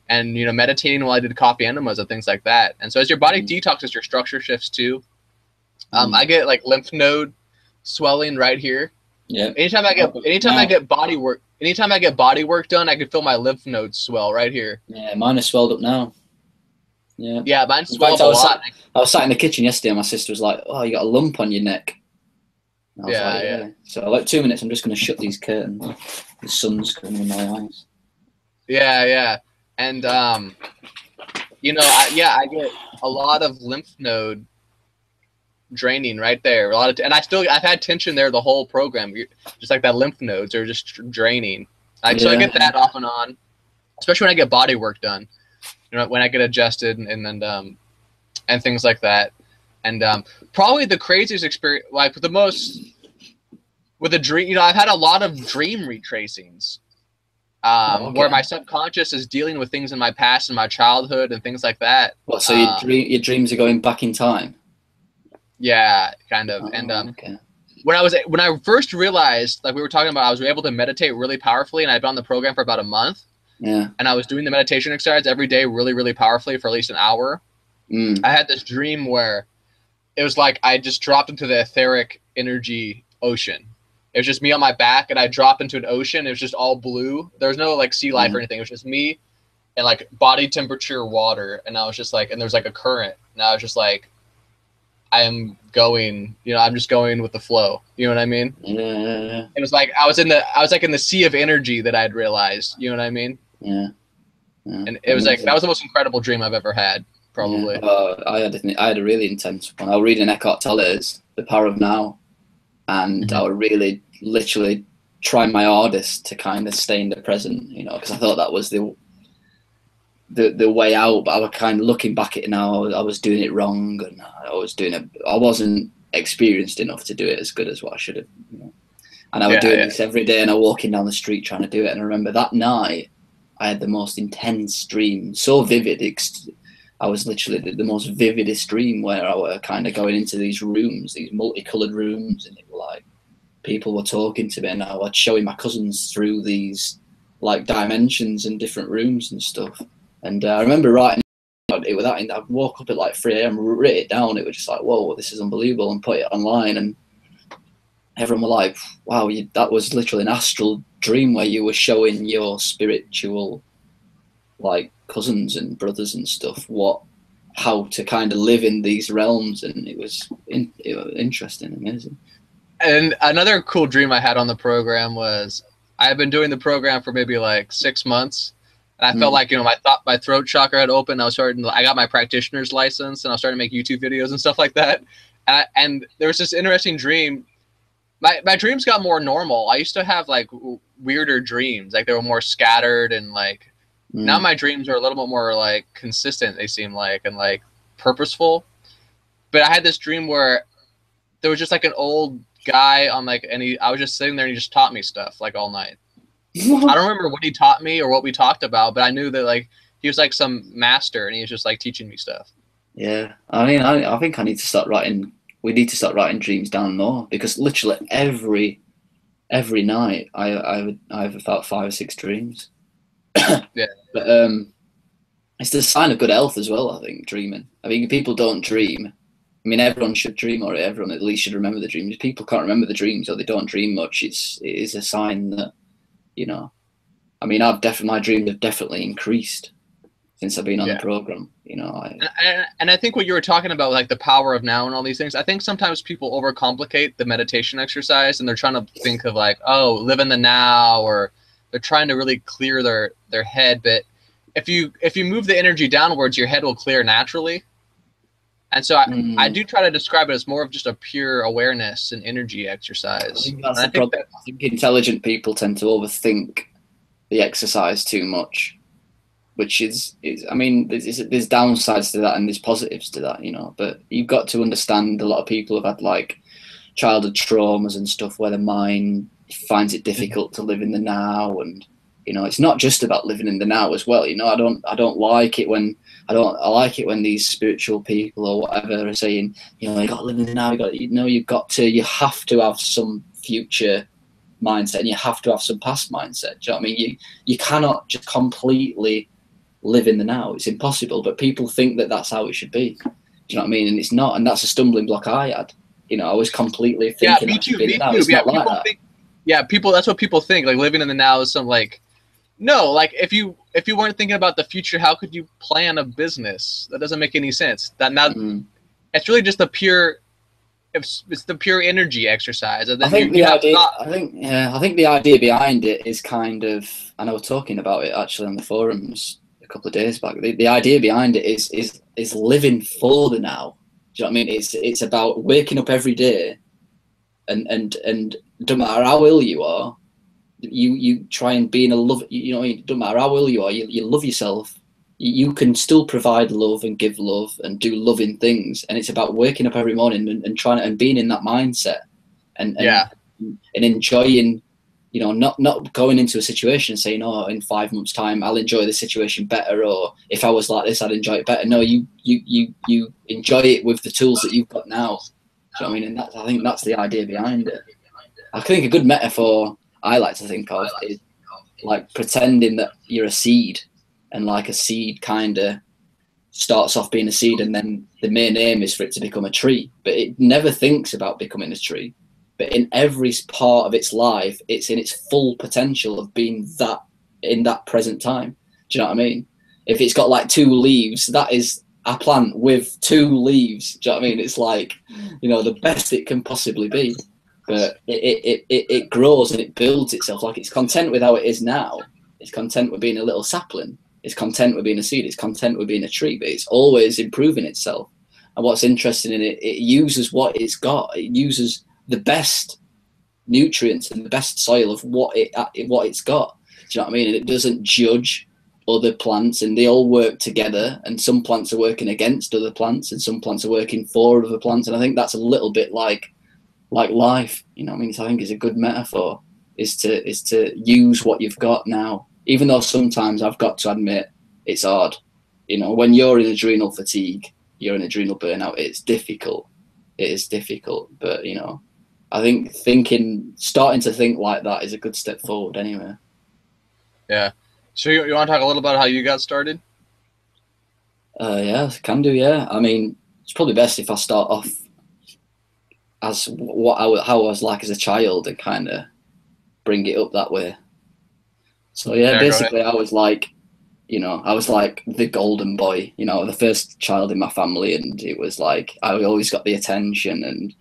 and meditating while I did coffee enemas and things like that. And so as your body detoxes, your structure shifts too. I get like lymph node swelling right here. Yeah. Anytime I get body work done, I can feel my lymph nodes swell right here. Yeah, mine is swelled up now. Yeah. Yeah, mine's swelled up a lot. I was sat in the kitchen yesterday and my sister was like, "Oh, you got a lump on your neck." And I was like, yeah. So like 2 minutes, I'm just going to shut these curtains. The sun's coming in my eyes. Yeah. And I get a lot of lymph node draining right there. I've had tension there the whole program, just like that lymph nodes are just draining. So I get that off and on, especially when I get body work done, when I get adjusted and things like that. And probably the craziest experience, like the most with a dream, I've had a lot of dream retracings where my subconscious is dealing with things in my past and my childhood and things like that. Well, so your dreams are going back in time? Yeah, kind of. When I first realized, like we were talking about, I was able to meditate really powerfully, and I'd been on the program for about a month. Yeah. And I was doing the meditation exercise every day really, really powerfully for at least an hour. I had this dream where it was like I just dropped into the etheric energy ocean. It was just me on my back, and I dropped into an ocean. It was just all blue. There was no like sea life or anything. It was just me and like body temperature water. And I was just like, and there was like a current, and I was just like, I am going, I'm just going with the flow. You know what I mean? Yeah. It was like I was in the sea of energy that I'd realized. You know what I mean? Yeah. And it was like that was the most incredible dream I've ever had, probably. Yeah. I had a really intense one. I was reading Eckhart Tolle's The Power of Now, and I would really, literally try my hardest to kind of stay in the present. Because I thought that was the way out, but I was kind of looking back at it now. I was doing it wrong, and I wasn't experienced enough to do it as good as what I should have. And I was doing this every day, and I was walking down the street trying to do it. And I remember that night, I had the most intense dream, so vivid. I was literally the most vividest dream where I were kind of going into these rooms, these multicolored rooms, and it were like people were talking to me, and I was showing my cousins through these like dimensions and different rooms and stuff. And I remember writing it with that, and I woke up at like 3 a.m, wrote it down. It was just like, whoa, this is unbelievable, and put it online, and everyone were like, wow, that was literally an astral dream where you were showing your spiritual like cousins and brothers and stuff how to kind of live in these realms, and it was interesting, amazing. And another cool dream I had on the program was I had been doing the program for maybe like 6 months, and I felt like, you know, my throat chakra had opened. I got my practitioner's license, and I was starting to make YouTube videos and stuff like that. And there was this interesting dream. My dreams got more normal. I used to have like weirder dreams, like they were more scattered, and like now my dreams are a little bit more like consistent, they seem like, and like purposeful. But I had this dream where there was just like an old guy on like, and I was just sitting there, and he just taught me stuff like all night. I don't remember what he taught me or what we talked about, but I knew that like he was like some master, and he was just like teaching me stuff. Yeah, I mean, I think I need to start writing. We need to start writing dreams down more, because literally every night I have about 5 or 6 dreams. Yeah, but it's the sign of good health as well, I think, dreaming. I mean, people don't dream. I mean, everyone should dream, or everyone at least should remember the dreams. If people can't remember the dreams, or they don't dream much, it is a sign that, you know, I mean, my dreams have definitely increased since I've been on the program, you know. And I think what you were talking about, like the power of now and all these things, I think sometimes people overcomplicate the meditation exercise, and they're trying to think of like, oh, live in the now, or they're trying to really clear their head. But if you move the energy downwards, your head will clear naturally. And so I do try to describe it as more of just a pure awareness and energy exercise. I think that's the problem. I think intelligent people tend to overthink the exercise too much, which is I mean, there's downsides to that and there's positives to that, you know. But you've got to understand, a lot of people have had like childhood traumas and stuff where the mind finds it difficult to live in the now, and you know, it's not just about living in the now as well. You know, I don't like it when I like it when these spiritual people or whatever are saying, you know, you got to live in the now. You have to have some future mindset, and you have to have some past mindset. Do you know what I mean? You cannot just completely live in the now. It's impossible. But people think that that's how it should be. Do you know what I mean? And it's not. And that's a stumbling block I had. You know, I was completely thinking. Yeah, me too. People. That's what people think. Like living in the now is some like. No, like if you weren't thinking about the future, how could you plan a business? That doesn't make any sense. It's really just the pure. It's the pure energy exercise. And then I think the idea behind it is kind of, and I was talking about it actually on the forums a couple of days back. The idea behind it is living for the now. Do you know what I mean? It's about waking up every day, and no matter how ill you are, you try and be in a love. You know, it doesn't matter how ill you are, you love yourself. You can still provide love and give love and do loving things, and it's about waking up every morning and trying and being in that mindset, and enjoying, you know, not going into a situation and saying, oh, in 5 months' time I'll enjoy the situation better, or if I was like this I'd enjoy it better. No, you enjoy it with the tools that you've got now. Do you know what I mean? And I think that's the idea behind it. I think a good metaphor I like to think of is like pretending that you're a seed. And like a seed kind of starts off being a seed, and then the main aim is for it to become a tree. But it never thinks about becoming a tree. But in every part of its life, it's in its full potential of being that in that present time. Do you know what I mean? If it's got like 2 leaves, that is a plant with 2 leaves. Do you know what I mean? It's like, you know, the best it can possibly be. But it grows and it builds itself. Like it's content with how it is now. It's content with being a little sapling. It's content with being a seed. It's content with being a tree, but it's always improving itself. And what's interesting in it, it uses what it's got. It uses the best nutrients and the best soil of what it's got. Do you know what I mean? And it doesn't judge other plants, and they all work together. And some plants are working against other plants, and some plants are working for other plants. And I think that's a little bit like life. You know what I mean? So I think it's a good metaphor is to use what you've got now. Even though sometimes I've got to admit it's hard. you know, when you're in adrenal fatigue, you're in adrenal burnout. It's difficult. It is difficult, but you know, I think starting to think like that is a good step forward. Anyway. Yeah. So you want to talk a little about how you got started? Yeah, can do. Yeah, I mean, it's probably best if I start off as how I was like as a child and kind of bring it up that way. So yeah, basically I was like, you know, I was like the golden boy, you know, the first child in my family, and it was like I always got the attention, and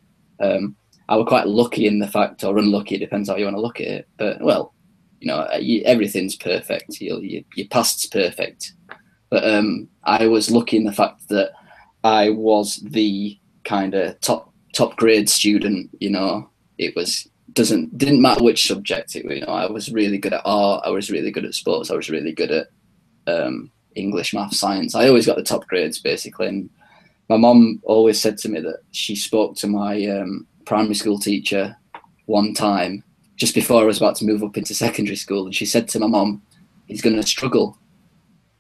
I was quite lucky in the fact, or unlucky, it depends how you want to look at it. But well, you know, everything's perfect. Your past's perfect. But I was lucky in the fact that I was the kind of top grade student. You know, didn't matter which subject it was. You know, I was really good at art. I was really good at sports. I was really good at English, math, science. I always got the top grades basically. And my mom always said to me that she spoke to my primary school teacher one time just before I was about to move up into secondary school, and she said to my mom, "He's going to struggle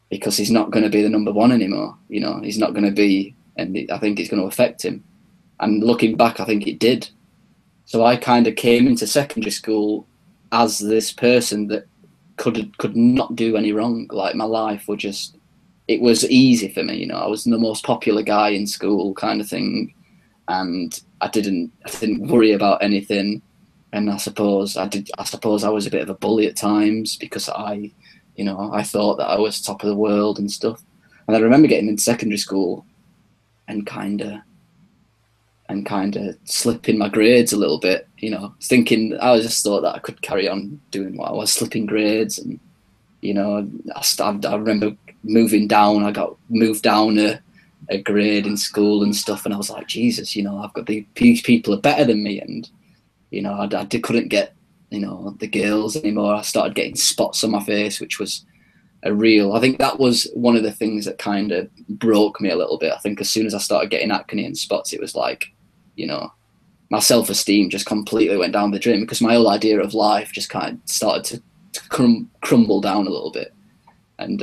because he's not going to be the number one anymore. You know, he's not going to be, and I think it's going to affect him." And looking back, I think it did. So I kind of came into secondary school as this person that could not do any wrong. Like my life was just, it was easy for me. You know, I was the most popular guy in school, kind of thing, and I didn't worry about anything. And I suppose I was a bit of a bully at times because I thought that I was top of the world and stuff. And I remember getting into secondary school and kind of slipping my grades a little bit, you know, thinking I just thought that I could carry on doing what I was, slipping grades. And, you know, I remember moving down, I got moved down a grade in school and stuff. And I was like, Jesus, you know, I've got these people are better than me. And, you know, I couldn't get, you know, the girls anymore. I started getting spots on my face, which was I think that was one of the things that kind of broke me a little bit. I think as soon as I started getting acne and spots, it was like, you know, my self-esteem just completely went down the drain because my whole idea of life just kind of started to crumble down a little bit. And,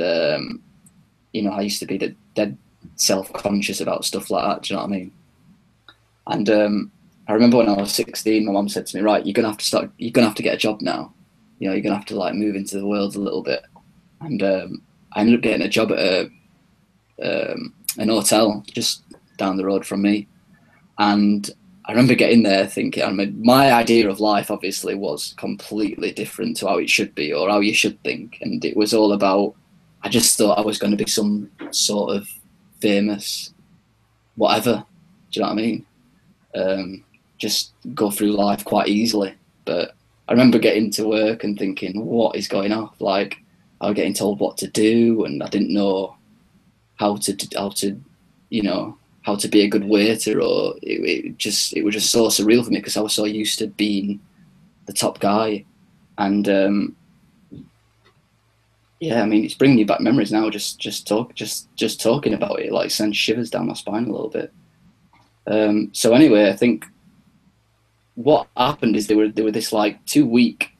you know, I used to be dead self-conscious about stuff like that. Do you know what I mean? And I remember when I was 16, my mum said to me, "Right, you're gonna have to get a job now. You know, you're gonna have to like move into the world a little bit." And I ended up getting a job at an hotel just down the road from me. And I remember getting there thinking, I mean, my idea of life obviously was completely different to how it should be or how you should think. And it was all about, I just thought I was going to be some sort of famous whatever. Do you know what I mean? Just go through life quite easily. But I remember getting to work and thinking, what is going on? Like, I was getting told what to do, and I didn't know how to, you know, how to be a good waiter, or it was just so surreal for me because I was so used to being the top guy. And yeah, I mean, it's bringing me back memories now. Just talking about it, like, sends shivers down my spine a little bit. So anyway, I think what happened is they were this like 2 week.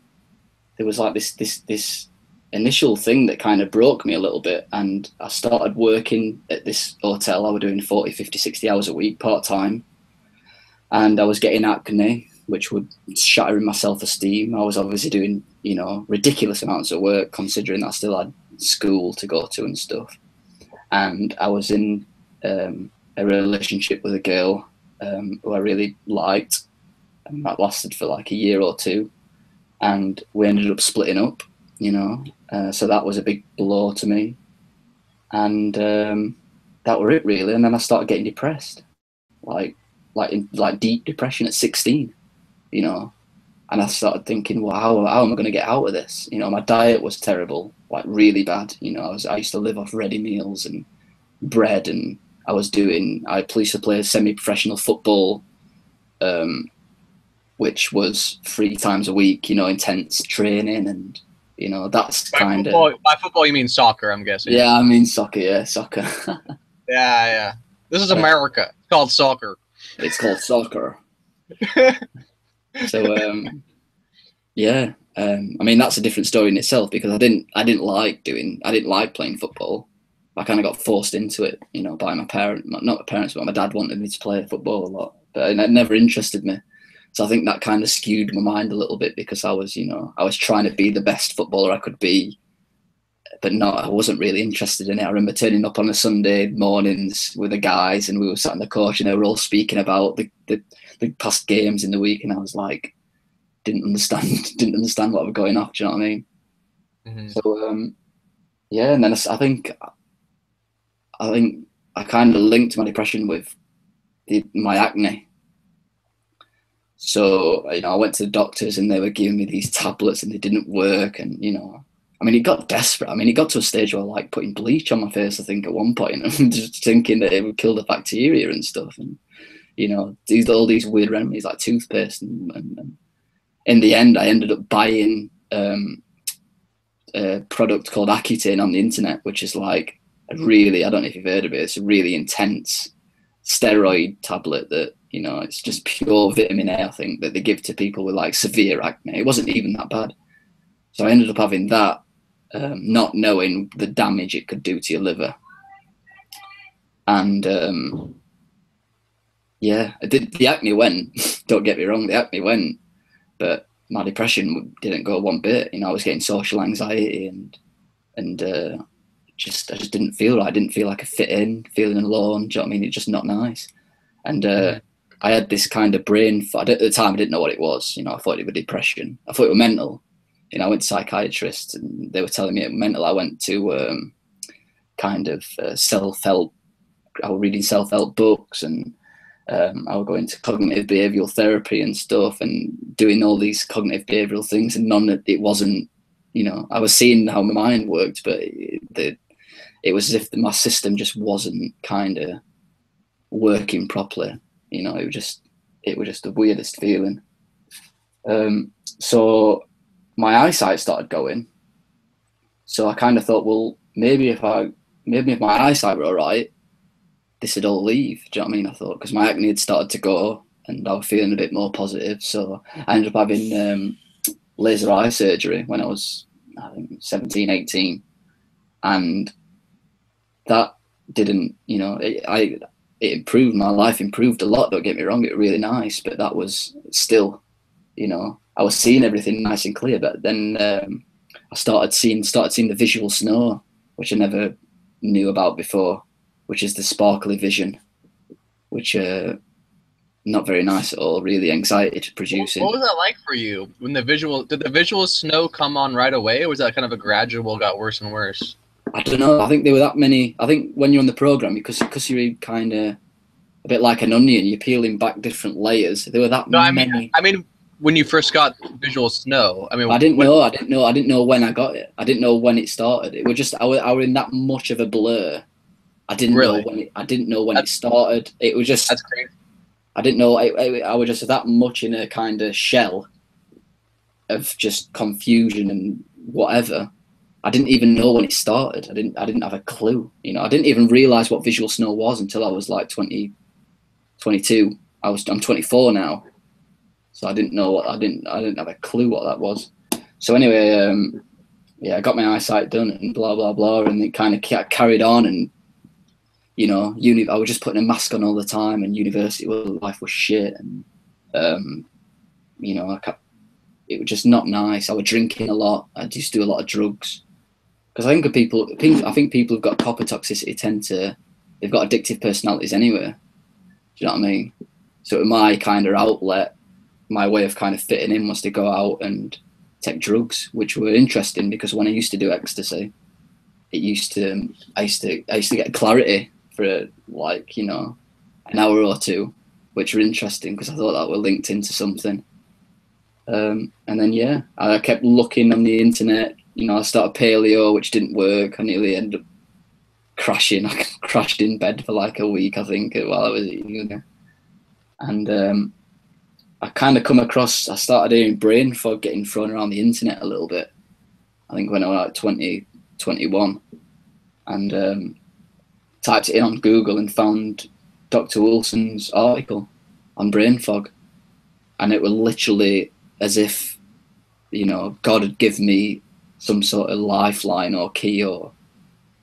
There was like this initial thing that kind of broke me a little bit, and I started working at this hotel. I was doing 40, 50, 60 hours a week part-time, and I was getting acne, which would shatter my self-esteem. I was obviously doing, you know, ridiculous amounts of work considering I still had school to go to and stuff. And I was in a relationship with a girl who I really liked, and that lasted for like a year or two, and we ended up splitting up, you know. So that was a big blow to me, and that were it really. And then I started getting depressed, like deep depression at 16, you know. And I started thinking, well, how am I going to get out of this? You know, my diet was terrible, like really bad. You know, I used to live off ready meals and bread, and I used to play semi-professional football, which was 3 times a week. You know, intense training. And you know, that's kind of... By football, you mean soccer, I'm guessing. Yeah, I mean soccer, yeah, soccer. Yeah. This is America. It's called soccer. It's called soccer. So, yeah. I mean, that's a different story in itself because I didn't like playing football. I kind of got forced into it, you know, by my not my parents, but my dad wanted me to play football a lot, but it never interested me. So I think that kind of skewed my mind a little bit, because I was, you know, I was trying to be the best footballer I could be, but no, I wasn't really interested in it. I remember turning up on a Sunday mornings with the guys, and we were sat in the coach, and they were all speaking about the past games in the week, and I was like, didn't understand what was going off. Do you know what I mean? Mm-hmm. So yeah, and then I think I kind of linked my depression with my acne. So, you know, I went to the doctors, and they were giving me these tablets, and they didn't work. And, you know, I mean, it got desperate. I mean, it got to a stage where I like putting bleach on my face, I think, at one point. I'm just thinking that it would kill the bacteria and stuff. And, you know, all these weird remedies like toothpaste. And in the end, I ended up buying a product called Accutane on the internet, which is like I don't know if you've heard of it. It's a really intense steroid tablet that, you know, it's just pure vitamin A, I think, that they give to people with like severe acne. It wasn't even that bad. So I ended up having that, not knowing the damage it could do to your liver. And yeah, the acne went. Don't get me wrong, the acne went, but my depression didn't go one bit. You know, I was getting social anxiety and I just didn't feel right. I didn't feel like I fit in, feeling alone. Do you know what I mean? It's just not nice. And I had this kind of brain fog. At the time, I didn't know what it was. You know, I thought it was depression. I thought it was mental. You know, I went to psychiatrists, and they were telling me it was mental. I went to kind of self-help. I was reading self-help books, and I was going to cognitive behavioral therapy and stuff, and doing all these cognitive behavioral things, and it wasn't, you know, I was seeing how my mind worked, but it was as if my system just wasn't kind of working properly. You know, it was just the weirdest feeling. So my eyesight started going. So I kind of thought, well, maybe if my eyesight were all right, this would all leave. Do you know what I mean? I thought, because my acne had started to go, and I was feeling a bit more positive. So I ended up having laser eye surgery when I was, I think, 17, 18. And that didn't, you know, it improved, my life improved a lot, don't get me wrong, it was really nice, but that was still, you know, I was seeing everything nice and clear. But then I started seeing the visual snow, which I never knew about before, which is the sparkly vision, which not very nice at all, really anxiety producing. What was that like for you when did the visual snow come on right away, or was that kind of a gradual, got worse and worse? I don't know. I think there were that many. I think when you're on the program, because you're kind of a bit like an onion, you're peeling back different layers. There were that many. I mean, when you first got visual snow, I mean, I didn't know when I got it. I didn't know when it started. It was just I was in that much of a blur. I didn't know when it started. It was just, that's crazy. I didn't know. I was just that much in a kind of shell of just confusion and whatever. I didn't even know when it started. I didn't have a clue. You know, I didn't even realize what visual snow was until I was like 20, 22. I'm 24 now, so I didn't know I didn't have a clue what that was. So anyway, yeah, I got my eyesight done and blah blah blah, and it kind of carried on. And you know, I was just putting a mask on all the time, and university life was shit, and you know, it was just not nice. I was drinking a lot. I used to do a lot of drugs, because I think people who've got copper toxicity they've got addictive personalities anyway. Do you know what I mean? So my kind of outlet, my way of kind of fitting in was to go out and take drugs, which were interesting, because when I used to do ecstasy, I used to get clarity for like, you know, an hour or two, which were interesting because I thought that were linked into something. And then, yeah, I kept looking on the internet. You know, I started paleo, which didn't work. I nearly ended up crashing. I crashed in bed for like a week, I think, while I was younger. And I kind of I started hearing brain fog getting thrown around the internet a little bit. I think when I was like 20, 21. And typed it in on Google and found Dr. Wilson's article on brain fog. And it was literally as if, you know, God had given me some sort of lifeline or key, or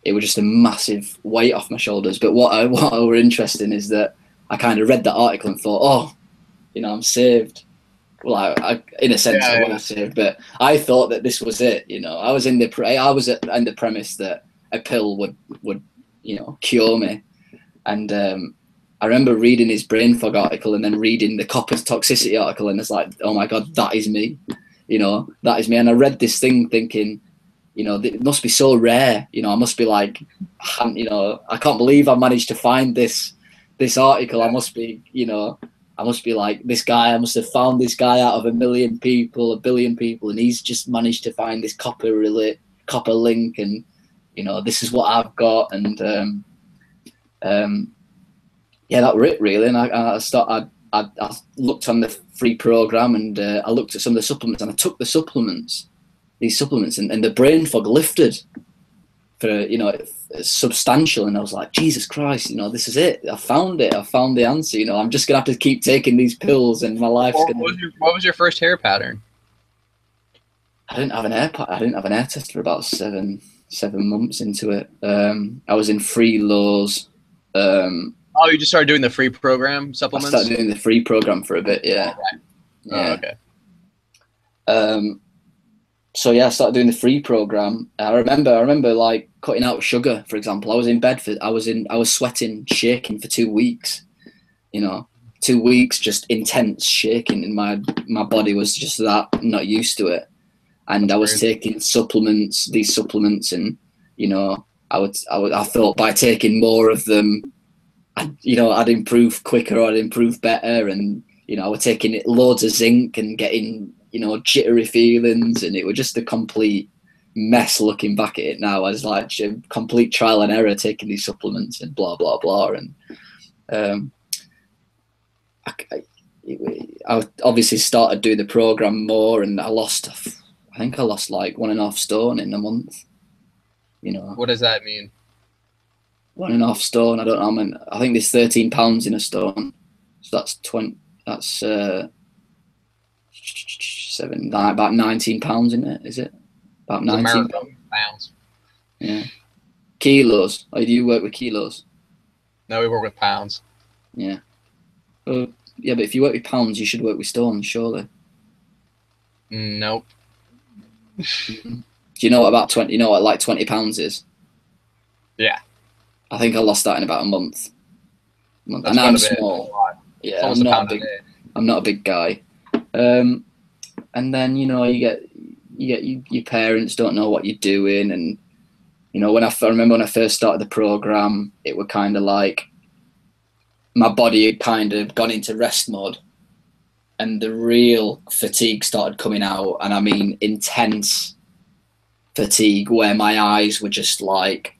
it was just a massive weight off my shoulders. But what were interesting is that I kind of read that article and thought, oh, you know, I'm saved. Well, I in a sense, I was saved, but I thought that this was it. You know, I was in the premise that a pill would you know, cure me. And I remember reading his brain fog article and then reading the copper's toxicity article, and it's like, oh my God, that is me. You know, that is me. And I read this thing thinking, you know, it must be so rare. You know, I must be like, you know, I can't believe I managed to find this article. I must be, you know, I must be like this guy. I must have found this guy out of 1 million people, 1 billion people, and he's just managed to find this copper link, and you know, this is what I've got. And yeah, that were it really. And I looked on the free program, and I looked at some of the supplements, and I took these supplements, and the brain fog lifted for, you know, substantial. And I was like, Jesus Christ, you know, this is it. I found it. I found the answer. You know, I'm just gonna have to keep taking these pills, and my life's gonna. What was your first hair pattern? I didn't have an hair test for about seven months into it. I was in free laws. Oh, you just started doing the free program supplements? I started doing the free program for a bit, yeah. Okay. Oh, okay. So yeah, I started doing the free program. I remember like cutting out sugar, for example. I was in bed I was sweating, shaking for 2 weeks. You know, 2 weeks, just intense shaking, and my body was just that, not used to it. And I was taking these supplements, and you know, I thought by taking more of them, I'd improve quicker, or I'd improve better. And you know, I was taking loads of zinc and getting, you know, jittery feelings, and it was just a complete mess. Looking back at it now, I was like a complete trial and error taking these supplements and blah blah blah. And I obviously started doing the program more, and I think I lost like 1.5 stone in a month. You know. What does that mean? 1.5 stone. I don't know. I mean, I think there's 13 pounds in a stone, so that's 20. That's about 19 pounds in it. Is it about 19 pounds? Yeah. Kilos. Oh, do you work with kilos? No, we work with pounds. Yeah. Well, yeah, but if you work with pounds, you should work with stones, surely. Nope. Do you know what about 20? You know what like 20 pounds is? Yeah. I think I lost that in about a month. And I'm small. Yeah, I'm not a big guy. And then, you know, you get your parents don't know what you're doing. And, you know, I remember when I first started the program, it was kind of like my body had kind of gone into rest mode, and the real fatigue started coming out. And I mean, intense fatigue where my eyes were just like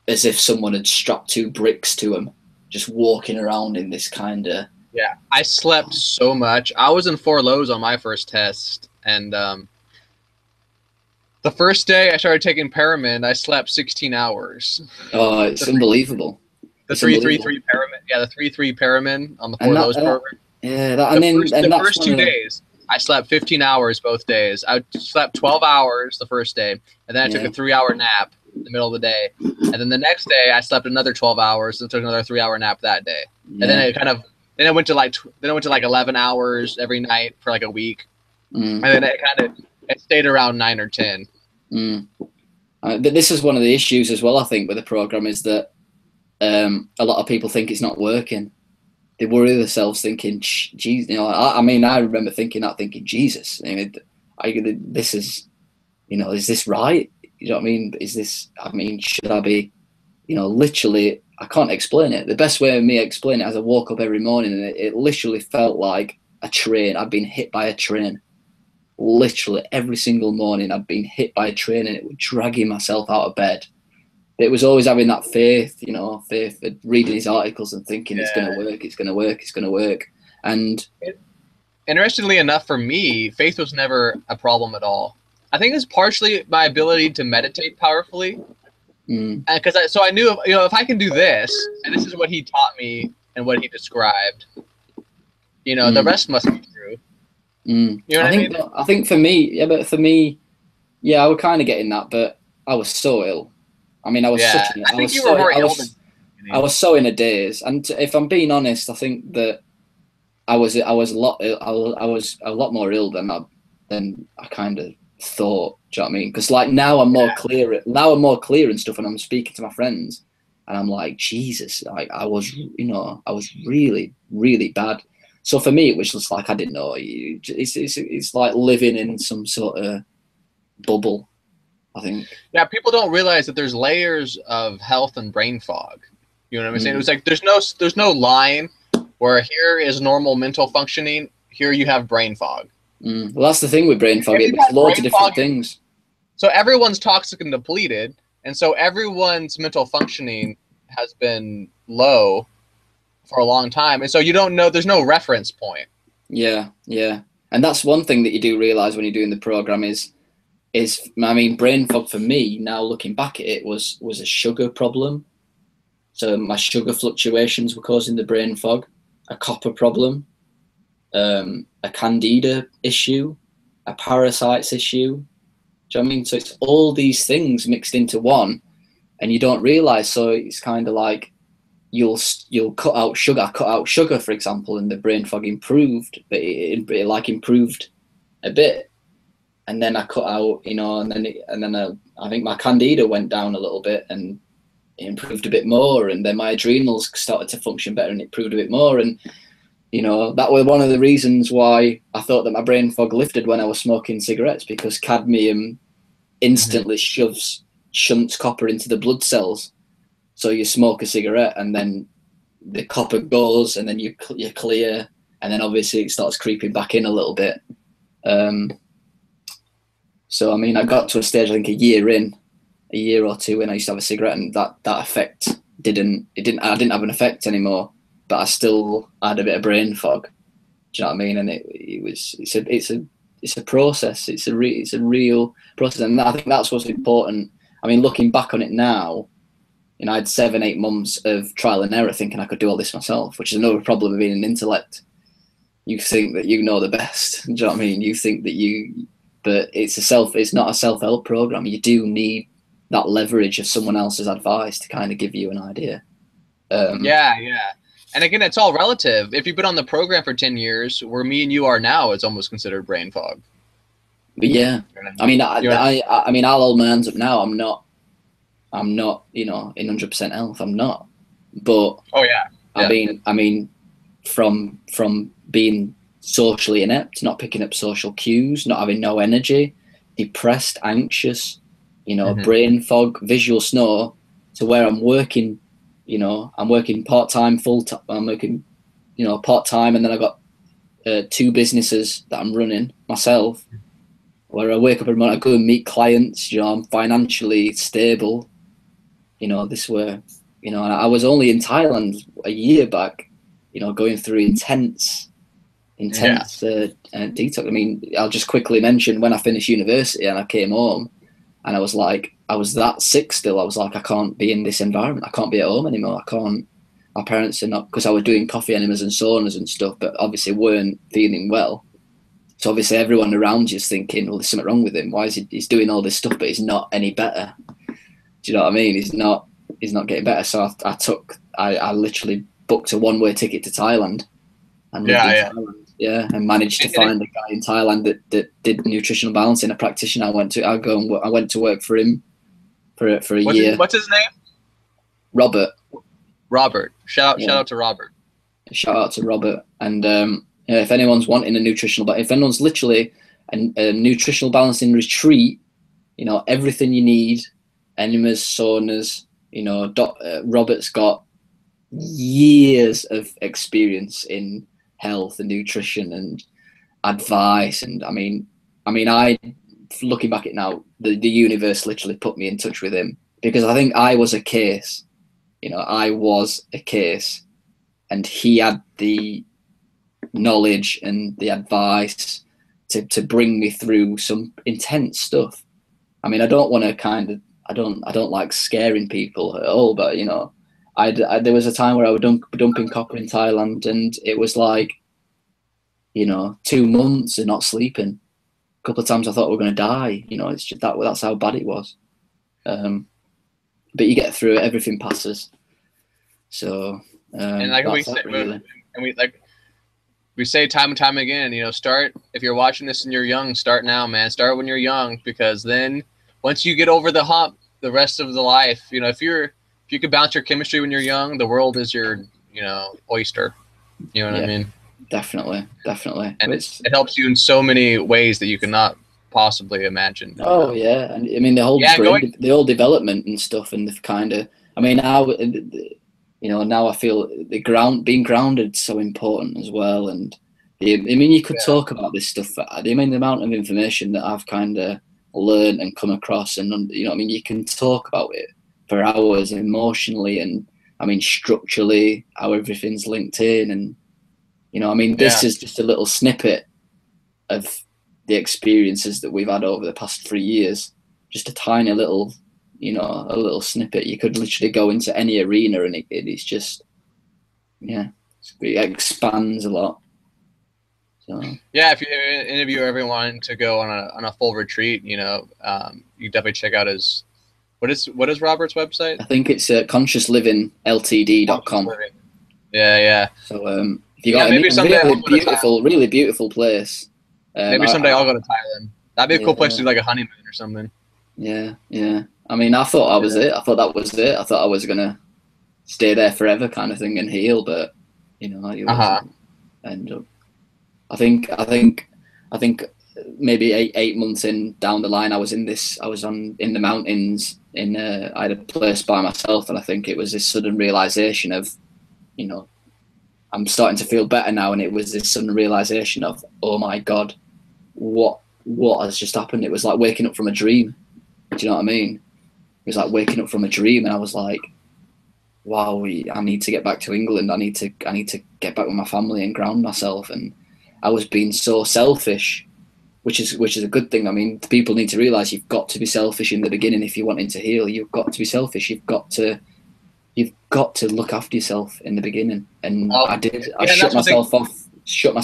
as if someone had strapped 2 bricks to them, just walking around in this kind of. Yeah, I slept so much. I was in 4 lows on my first test, and the first day I started taking Paramin, I slept 16 hours. Oh, it's unbelievable. The 333 Paramin, yeah, the 3-3 Paramin on the 4 lows program. Yeah, the first 2 days, I slept 15 hours both days. I slept 12 hours the first day, and then I took a 3-hour nap in the middle of the day, and then the next day I slept another 12 hours and took another 3-hour nap that day, and then it went to like 11 hours every night for like a week, and then it stayed around 9 or 10. But this is one of the issues as well, I think, with the program, is that a lot of people think it's not working. They worry themselves, thinking, "Geez," you know. I mean, I remember thinking, Jesus, I mean, this is, you know, is this right? You know what I mean? Should I be, you know, literally? I can't explain it. The best way of me explaining it is I woke up every morning and it literally felt like a train. I'd been hit by a train. Literally every single morning I'd been hit by a train, and it was dragging myself out of bed. It was always having that faith, you know, reading his articles and thinking it's going to work, it's going to work, it's going to work. And interestingly enough, for me, faith was never a problem at all. I think it's partially my ability to meditate powerfully. Because I knew, you know, if I can do this, and this is what he taught me and what he described, you know, the rest must be true. You know what I mean? I think for me, I was kind of getting that, but I was so ill. I mean, I was yeah. such. I think you were more ill than. I was so in a daze, and if I'm being honest, I think that I was a lot more ill than I kind of thought. Do you know what I mean? Because like now I'm more clear. Now I'm more clear and stuff, and I'm speaking to my friends, and I'm like, Jesus, like I was really, really bad. So for me, it was just like I didn't know. It's like living in some sort of bubble, I think. Yeah, people don't realize that there's layers of health and brain fog. You know what I'm saying? It was like there's no line where here is normal mental functioning. Here you have brain fog. Well, that's the thing with brain fog. It's loads of different things. So everyone's toxic and depleted, and so everyone's mental functioning has been low for a long time, and so you don't know. There's no reference point. Yeah, and that's one thing that you do realize when you're doing the program is I mean, brain fog for me now looking back at it was a sugar problem. So my sugar fluctuations were causing the brain fog, a copper problem, a candida issue, a parasites issue. Do you know what I mean? So it's all these things mixed into one, and you don't realize. So it's kind of like you'll cut out sugar. I cut out sugar, for example, and the brain fog improved, but it like improved a bit. And then I cut out, and then I think my candida went down a little bit and it improved a bit more. And then my adrenals started to function better and it improved a bit more. And, that was one of the reasons why I thought that my brain fog lifted when I was smoking cigarettes, because cadmium instantly shunts copper into the blood cells. So you smoke a cigarette and then the copper goes and then you're clear. And then obviously it starts creeping back in a little bit. So, I mean, I got to a stage, I think a year or two, when I used to have a cigarette, and that effect I didn't have an effect anymore, but I still had a bit of brain fog. Do you know what I mean? And it's a process. It's a real process. And I think that's what's important. I mean, looking back on it now, I had 7-8 months of trial and error thinking I could do all this myself, which is another problem of being an intellect. You think that you know the best. Do you know what I mean? You think that but it's not a self-help program. You do need that leverage of someone else's advice to kind of give you an idea. Yeah. And again, it's all relative. If you've been on the program for 10 years, where me and you are now, it's almost considered brain fog. But yeah, I mean, I'll hold my hands up now. I'm not, in 100% health. I'm not. But I mean, from being socially inept, not picking up social cues, not having no energy, depressed, anxious, brain fog, visual snore, to where I'm working, I'm working part-time, full-time, I'm working, part-time, and then I got 2 businesses that I'm running myself, where I wake up every morning, I go and meet clients, I'm financially stable, this where, and I was only in Thailand a year back, going through intense detox. I mean, I'll just quickly mention when I finished university and I came home and I was that sick still. I was like, I can't be in this environment. I can't be at home anymore. I can't. My parents are not, because I was doing coffee enemas and saunas and stuff, but obviously weren't feeling well. So obviously everyone around you is thinking, well, there's something wrong with him. Why is he's doing all this stuff, but he's not any better? Do you know what I mean? He's not getting better. So I literally booked a one-way ticket to Thailand and lived in Thailand. Yeah, and managed to find a guy in Thailand that did nutritional balancing, a practitioner. I went to work for him for a year. What's his name? Robert. Shout out to Robert. Shout out to Robert. And if anyone's wanting if anyone's literally a nutritional balancing retreat, everything you need, enemas, saunas, Robert's got years of experience in health and nutrition and advice. And I mean, looking back at it now, the universe literally put me in touch with him, because I think I was a case, and he had the knowledge and the advice to bring me through some intense stuff. I mean, I don't want to I don't like scaring people at all, but there was a time where I was dumping copper in Thailand, and it was like, 2 months of not sleeping. A couple of times I thought we were going to die. It's just that's how bad it was. but you get through it. Everything passes. So and like we say, really. and we say time and time again, you know, start, if you're watching this and you're young, start now, man. Start when you're young, because then once you get over the hump, the rest of the life, you know, if you could bounce your chemistry when you're young, the world is your, you know, oyster. You know what I mean? Definitely. And it helps you in so many ways that you cannot possibly imagine. Oh yeah, and I mean the whole development and stuff, and the kind of, I mean, now, you know, now I feel being grounded is so important as well. And I mean, you could talk about this stuff. I mean, the amount of information that I've kind of learned and come across, and you know, I mean, you can talk about it for hours emotionally, and I mean, structurally, how everything's linked in, and you know, I mean, this is just a little snippet of the experiences that we've had over the past 3 years. Just a tiny little, you know, a little snippet. You could literally go into any arena and it's just, it expands a lot. So yeah, if you interview everyone to go on a full retreat, you know, you definitely check out his, what is Robert's website? I think it's consciouslivingLTD.com. Yeah. So if you got maybe really beautiful place. Maybe someday I'll go to Thailand. That'd be a cool place to do like a honeymoon or something. Yeah. I mean, I thought I was it. I thought that was it. I thought I was gonna stay there forever, kind of thing, and heal. But you know, end up. I think maybe eight months down the line, I was in the mountains I had a place by myself, and I think it was this sudden realization of, you know, I'm starting to feel better now, and it was this sudden realization of, oh my God, what has just happened? It was like waking up from a dream. Do you know what I mean? It was like waking up from a dream, and I was like, wow, I need to get back to England. I need to get back with my family and ground myself. And I was being so selfish, which is a good thing. I mean, people need to realize you've got to be selfish in the beginning if you're wanting to heal. You've got to be selfish. You've got to look after yourself in the beginning. And I did. I shut myself off from my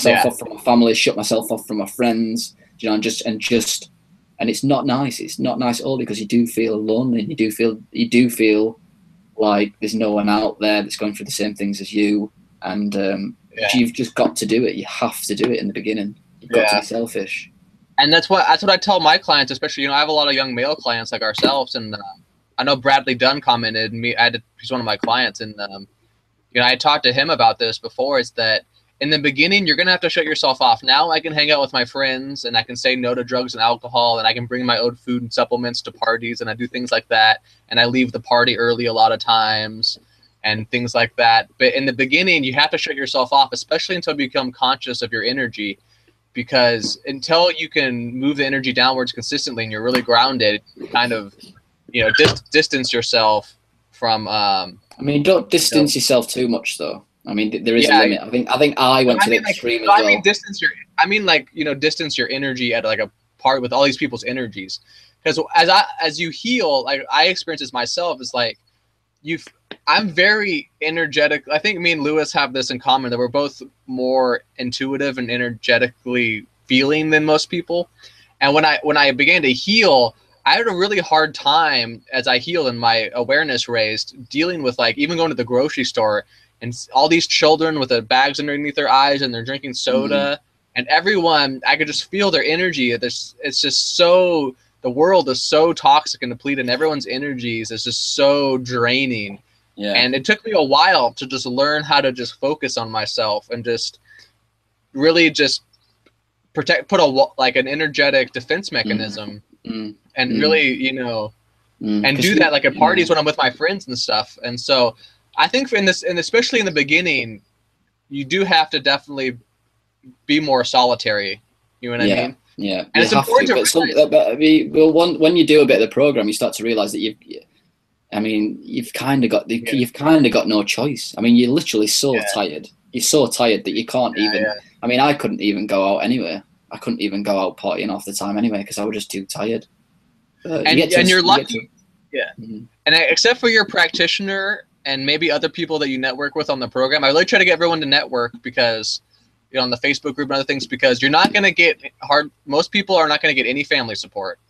family, shut myself off from my friends, you know, and it's not nice. It's not nice at all, because you do feel lonely. You do feel like there's no one out there that's going through the same things as you. And you've just got to do it. You have to do it in the beginning. You've got to be selfish. And that's what I tell my clients, especially, you know, I have a lot of young male clients like ourselves, and I know Bradley Dunn commented, and he's one of my clients, and you know, I talked to him about this before. Is that in the beginning, you're gonna have to shut yourself off. Now I can hang out with my friends, and I can say no to drugs and alcohol, and I can bring my own food and supplements to parties, and I do things like that, and I leave the party early a lot of times, and things like that. But in the beginning, you have to shut yourself off, especially until you become conscious of your energy, because until you can move the energy downwards consistently and you're really grounded, kind of, you know, distance yourself from. I mean, don't distance yourself too much, though. I mean, there is a limit. I think I went to the extreme as well. I mean, distance your energy at like a part with all these people's energies, because as you heal, like I experience this myself. It's like I'm very energetic. I think me and Lewis have this in common, that we're both more intuitive and energetically feeling than most people. And when I began to heal, I had a really hard time as I healed and my awareness raised, dealing with, like, even going to the grocery store and all these children with the bags underneath their eyes and they're drinking soda, and everyone, I could just feel their energy. It's just so, the world is so toxic and depleted, and everyone's energies is just so draining. Yeah. And it took me a while to just learn how to just focus on myself and just really just put an energetic defense mechanism. And really, you know, and do that like at parties when I'm with my friends and stuff. And so I think in this, and especially in the beginning, you do have to definitely be more solitary. You know what I mean? Yeah. And it's important when you do a bit of the program, you start to realize that you've kind of got no choice. I mean, you're literally so tired. You're so tired that you can't even. I mean, I couldn't even go out anyway. I couldn't even go out partying half the time anyway, because I was just too tired. And you're lucky. And except for your practitioner and maybe other people that you network with on the program, I really try to get everyone to network, because, you know, on the Facebook group and other things, because you're not going to get most people are not going to get any family support.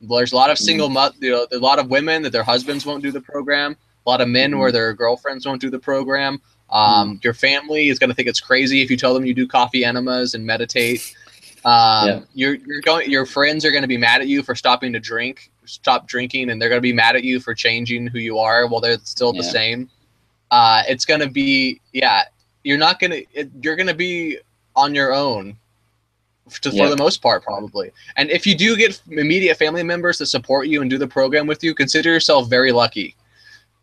There's a lot of single a lot of women that their husbands won't do the program. A lot of men where their girlfriends won't do the program. Your family is going to think it's crazy if you tell them you do coffee enemas and meditate. Your friends are going to be mad at you for stop drinking, and they're going to be mad at you for changing who you are while they're still the same. It's going to be, you're going to be on your own for the most part, probably. And if you do get immediate family members that support you and do the program with you, consider yourself very lucky,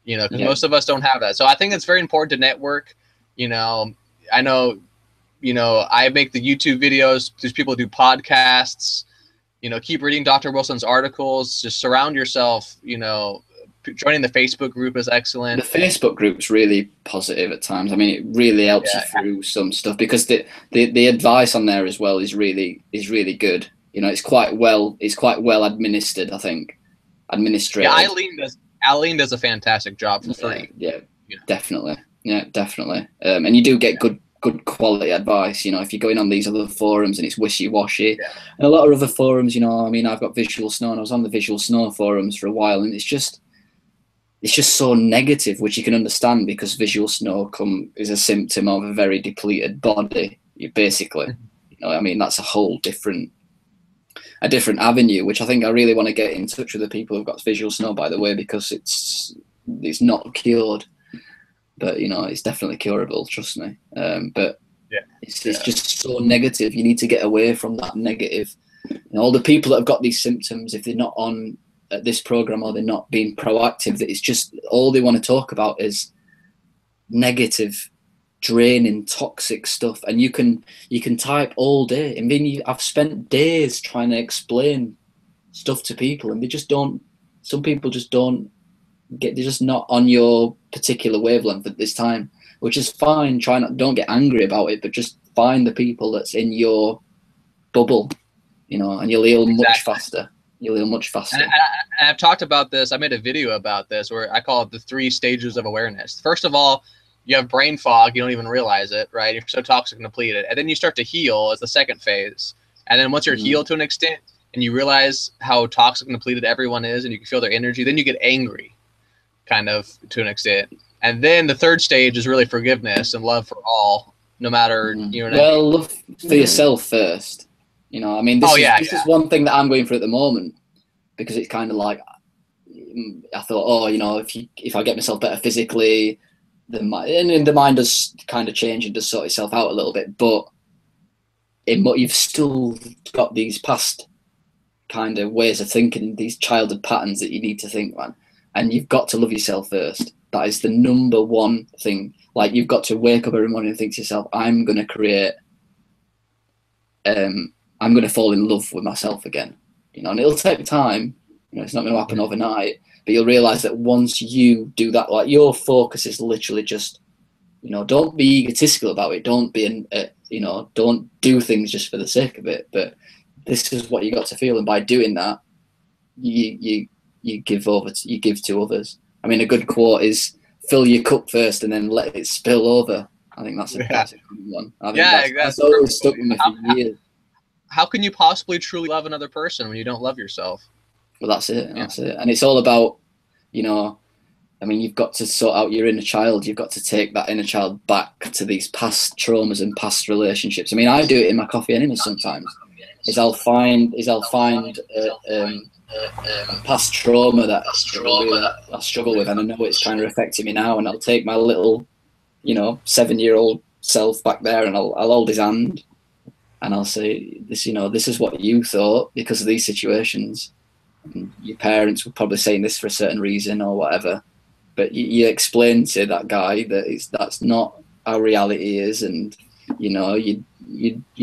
because most of us don't have that. So I think it's very important to network. I know, I make the YouTube videos. There's people who do podcasts. Keep reading Dr. Wilson's articles. Just surround yourself. Joining the Facebook group is excellent. The Facebook group's really positive at times. I mean, it really helps you through some stuff, because the advice on there as well is really good. It's quite well administered, I think. Administrated. Yeah, Eileen does a fantastic job for free. Yeah, definitely. Yeah, definitely. And you do get good quality advice. If you're going on these other forums and it's wishy-washy, and a lot of other forums, I've got Visual Snow, and I was on the Visual Snow forums for a while, and it's just so negative, which you can understand, because visual snow is a symptom of a very depleted body. Basically, that's a whole different avenue, which I think I really want to get in touch with the people who've got visual snow, by the way, because it's not cured, but it's definitely curable. Trust me. But it's just so negative. You need to get away from that negative. All the people that have got these symptoms, if they're not on at this program or they're not being proactive, that it's just all they want to talk about is negative, draining, toxic stuff. And you can type all day. I mean, I've spent days trying to explain stuff to people, and some people just don't get, they're just not on your particular wavelength at this time, which is fine. Don't get angry about it, but just find the people that's in your bubble, and you'll heal much faster. You'll heal much faster. And I've talked about this. I made a video about this where I call it the 3 stages of awareness. First of all, you have brain fog. You don't even realize it, right? You're so toxic and depleted. And then you start to heal as the second phase. And then once you're healed to an extent and you realize how toxic and depleted everyone is, and you can feel their energy, then you get angry, kind of, to an extent. And then the third stage is really forgiveness and love for all, no matter, love for yourself first. This is one thing that I'm going through at the moment, because it's kind of like, I thought, if I get myself better physically, the mind does kind of change and does sort itself out a little bit, but you've still got these past kind of ways of thinking, these childhood patterns that you need to think, man, and you've got to love yourself first. That is the number one thing. Like, you've got to wake up every morning and think to yourself, I'm going to create I'm going to fall in love with myself again, and it'll take time. It's not going to happen overnight, but you'll realize that once you do that, like, your focus is literally just, don't be egotistical about it. Don't be, don't do things just for the sake of it. But this is what you got to feel, and by doing that, you give to others. I mean, a good quote is, "Fill your cup first, and then let it spill over." I think that's a classic one. That's always stuck with me for years. How can you possibly truly love another person when you don't love yourself? Well, that's it. That's it. And it's all about, you've got to sort out your inner child. You've got to take that inner child back to these past traumas and past relationships. I mean, I do it in my coffee enemas sometimes. I'll find past trauma that I struggle with, and I know it's kind of affecting me now. And I'll take my little, 7-year-old self back there, and I'll hold his hand. And I'll say, this is what you thought because of these situations. And your parents were probably saying this for a certain reason or whatever. But you explain to that guy that that's not how reality is, and you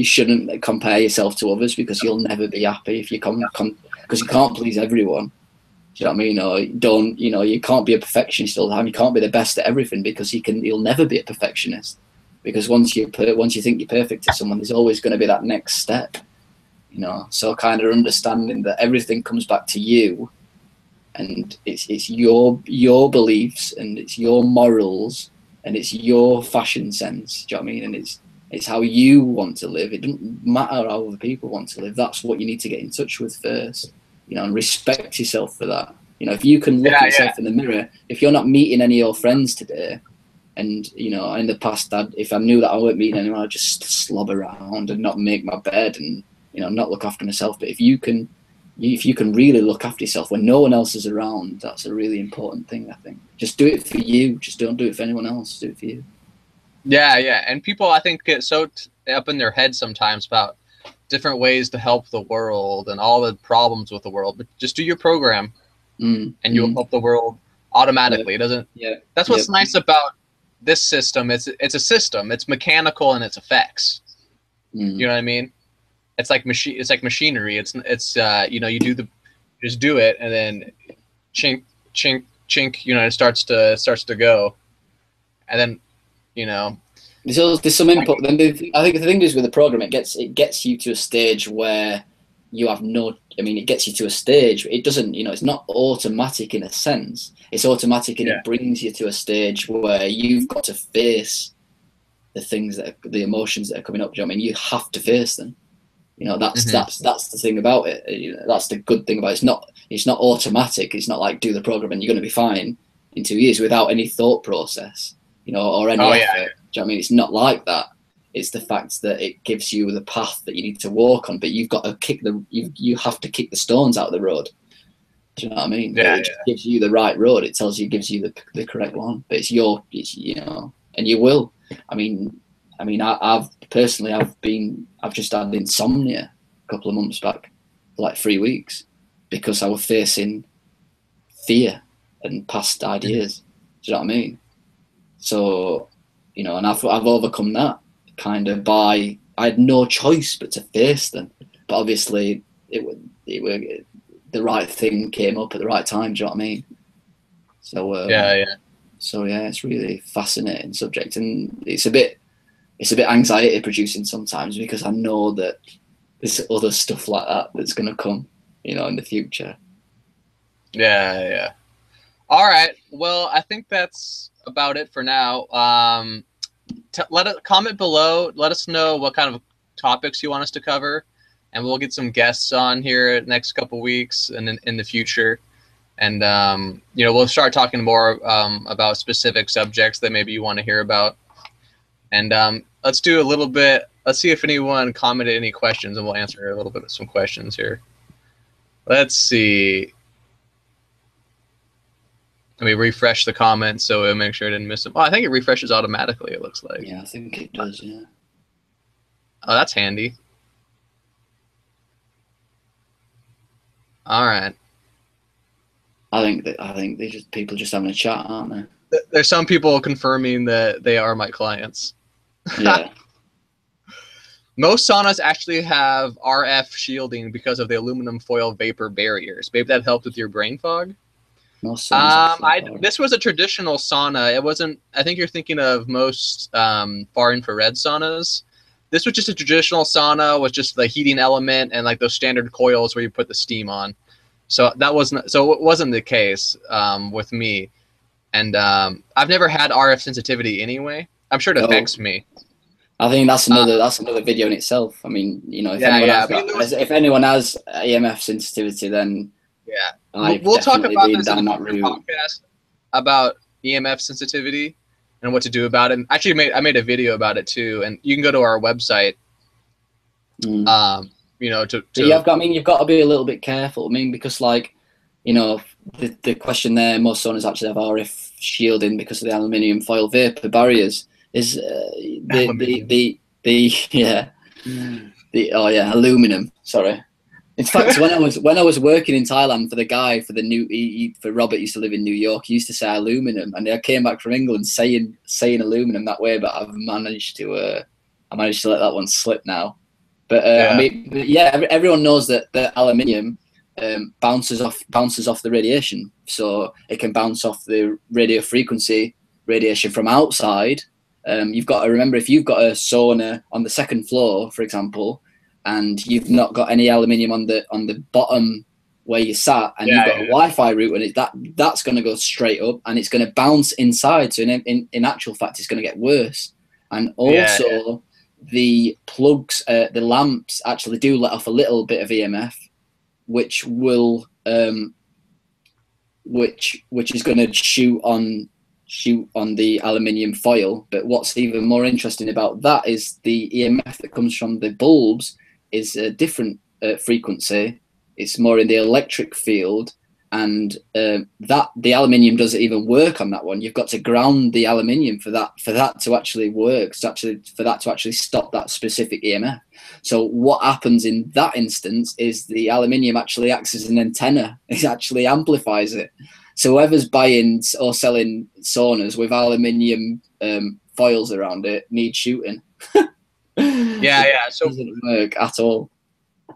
shouldn't compare yourself to others, because you'll never be happy if you because you can't please everyone. Do you know what I mean? Or you can't be a perfectionist all the time. You can't be the best at everything, because you'll never be a perfectionist. Because once you think you're perfect to someone, there's always going to be that next step, So kind of understanding that everything comes back to you, and it's your beliefs, and it's your morals, and it's your fashion sense. Do you know what I mean? And it's how you want to live. It doesn't matter how other people want to live. That's what you need to get in touch with first. you know, and respect yourself for that. You know, if you can look at yourself in the mirror, if you're not meeting any of your friends today, and, you know, in the past, if I knew that I weren't meeting anyone, I'd just slob around and not make my bed and, you know, not look after myself. But if you can really look after yourself when no one else is around, that's a really important thing, I think. Just do it for you. Just don't do it for anyone else. Do it for you. Yeah, yeah. And people, I think, get so up in their head sometimes about different ways to help the world and all the problems with the world. But just do your program, and you'll help the world automatically. It doesn't. Yeah. That's what's nice about this system. It's a system. It's mechanical in its effects. You know what I mean? It's like machinery. It's you know, just do it, and then chink chink chink. You know, it starts to go, and then, you know, there's some input. Then I think the thing is with the program, it gets you to a stage where you have no. I mean, it gets you to a stage. It doesn't. You know, it's not automatic in a sense. It's automatic, and it brings you to a stage where you've got to face the emotions that are coming up. Do you know what I mean? You have to face them. You know, that's the thing about it. You know, that's the good thing about it. It's not automatic. It's not like do the program and you're going to be fine in 2 years without any thought process, you know, or any effort. Do you know what I mean? It's not like that. It's the fact that it gives you the path that you need to walk on, but you've got to you have to kick the stones out of the road. Do you know what I mean? Yeah, it just gives you the right road. It gives you the correct one, but it's you know, and you will. I mean, I've just had insomnia a couple of months back, like 3 weeks, because I was facing fear and past ideas. Do you know what I mean? So, you know, and I've overcome that kind of I had no choice but to face them. But obviously, the right thing came up at the right time. Do you know what I mean? So So yeah, it's really fascinating subject, and it's a bit anxiety producing sometimes, because I know that there's other stuff like that that's going to come, you know, in the future. Yeah. All right. Well, I think that's about it for now. Comment below. Let us know what kind of topics you want us to cover, and we'll get some guests on here the next couple weeks and in the future. And you know, we'll start talking more about specific subjects that maybe you want to hear about. And let's do a little bit. Let's see if anyone commented any questions, and we'll answer a little bit of some questions here. Let's see. Let me refresh the comments so we'll make sure I didn't miss them. Oh, I think it refreshes automatically, it looks like. Yeah, I think it does, yeah. Oh, that's handy. All right. I think people just having a chat, aren't they? There's some people confirming that they are my clients. Yeah. Most saunas actually have RF shielding because of the aluminum foil vapor barriers. Maybe that helped with your brain fog. This was a traditional sauna. It wasn't. I think you're thinking of most far infrared saunas. This was just a traditional sauna with just the heating element and like those standard coils where you put the steam on. So that wasn't. So it wasn't the case with me. And I've never had RF sensitivity anyway. I'm sure it affects me. I think that's another video in itself. I mean, you know, if anyone has EMF sensitivity, then we'll talk about this in the podcast about EMF sensitivity and what to do about it. And actually, I made a video about it too, and you can go to our website. You know, you've got to be a little bit careful. I mean, because like, you know, the question there, most saunas actually have RF shielding because of the aluminium foil vapor barriers. Is aluminum. Sorry. In fact, when I was working in Thailand for the guy for Robert used to live in New York, he used to say aluminum, and I came back from England saying aluminum that way, but I've managed to let that one slip now. But I mean, everyone knows that aluminium bounces off the radiation, so it can bounce off the radio frequency radiation from outside. You've got to remember, if you've got a sauna on the second floor, for example, and you've not got any aluminium on the bottom where you sat, and you've got a Wi-Fi route, and that's going to go straight up, and it's going to bounce inside. So in actual fact, it's going to get worse. And also, the plugs, the lamps actually do let off a little bit of EMF, which will which is going to shoot on the aluminium foil. But what's even more interesting about that is the EMF that comes from the bulbs is a different frequency. It's more in the electric field, and that the aluminium doesn't even work on that one. You've got to ground the aluminium for that to actually work, for that to actually stop that specific EMF. So what happens in that instance is the aluminium actually acts as an antenna. It actually amplifies it. So whoever's buying or selling saunas with aluminium foils around it needs shooting. Yeah. So it doesn't work at all.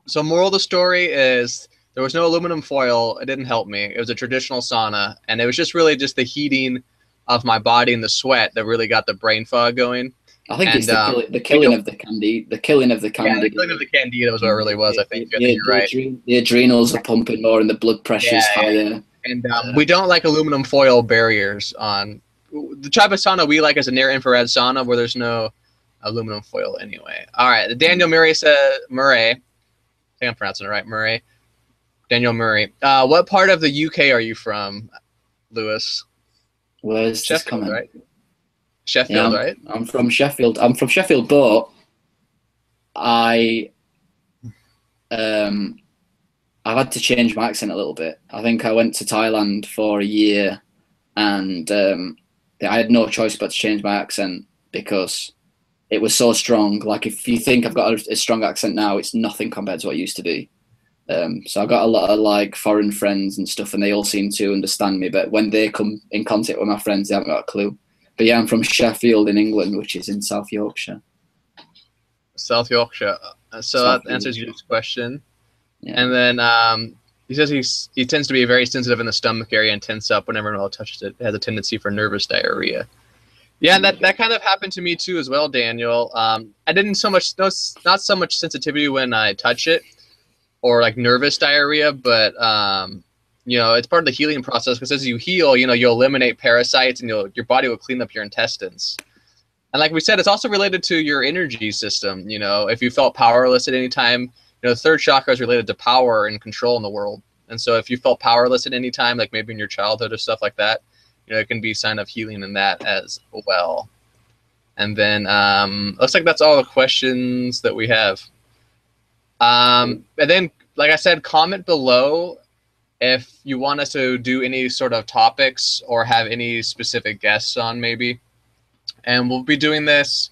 So moral of the story is there was no aluminum foil. It didn't help me. It was a traditional sauna, and it was just really just the heating of my body and the sweat that really got the brain fog going. I think it's the killing of the candida. The killing of the candida. Yeah, the killing of the candida was what it really was. I think you're right. The adrenals are pumping more, and the blood pressure is higher. And we don't like aluminum foil barriers on the type of sauna we like is a near infrared sauna where there's no aluminum foil anyway. All right, Daniel Murray said Murray. I think I'm pronouncing it right, Murray. Daniel Murray. What part of the UK are you from, Lewis? Where's Sheffield, right? Sheffield, right? I'm from Sheffield. I'm from Sheffield, but I've had to change my accent a little bit. I think I went to Thailand for a year, and I had no choice but to change my accent because it was so strong. Like, if you think I've got a strong accent now, it's nothing compared to what it used to be. So I got a lot of like foreign friends and stuff, and they all seem to understand me. But when they come in contact with my friends, they haven't got a clue. But yeah, I'm from Sheffield in England, which is in South Yorkshire. South Yorkshire. So that answers your question. Yeah. And then he says he tends to be very sensitive in the stomach area and tense up whenever anyone touches it. It has a tendency for nervous diarrhea. Yeah, that kind of happened to me too as well, Daniel. I didn't not so much sensitivity when I touch it, or like nervous diarrhea, but it's part of the healing process because as you heal, you'll eliminate parasites and your body will clean up your intestines. And like we said, it's also related to your energy system. If you felt powerless at any time, the third chakra is related to power and control in the world. And so if you felt powerless at any time, like maybe in your childhood or stuff like that, it can be a sign of healing in that as well. And then looks like that's all the questions that we have. And then, like I said, comment below if you want us to do any sort of topics or have any specific guests on maybe. And we'll be doing this,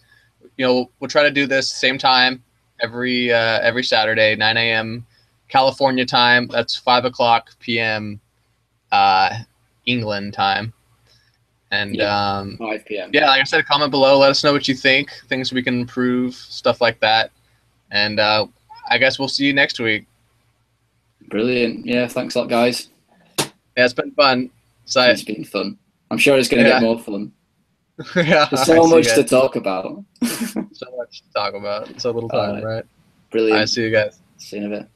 we'll try to do this same time every Saturday, 9 a.m. California time. That's 5 o'clock p.m. England time. And 5 p.m. Yeah, like I said, comment below. Let us know what you think, things we can improve, stuff like that. And I guess we'll see you next week. Brilliant. Yeah, thanks a lot, guys. Yeah, it's been fun. It's been fun. I'm sure it's going to get more fun. Yeah, there's so much to talk about. So much to talk about. So little time, right? Brilliant. I see you guys. See you in a bit.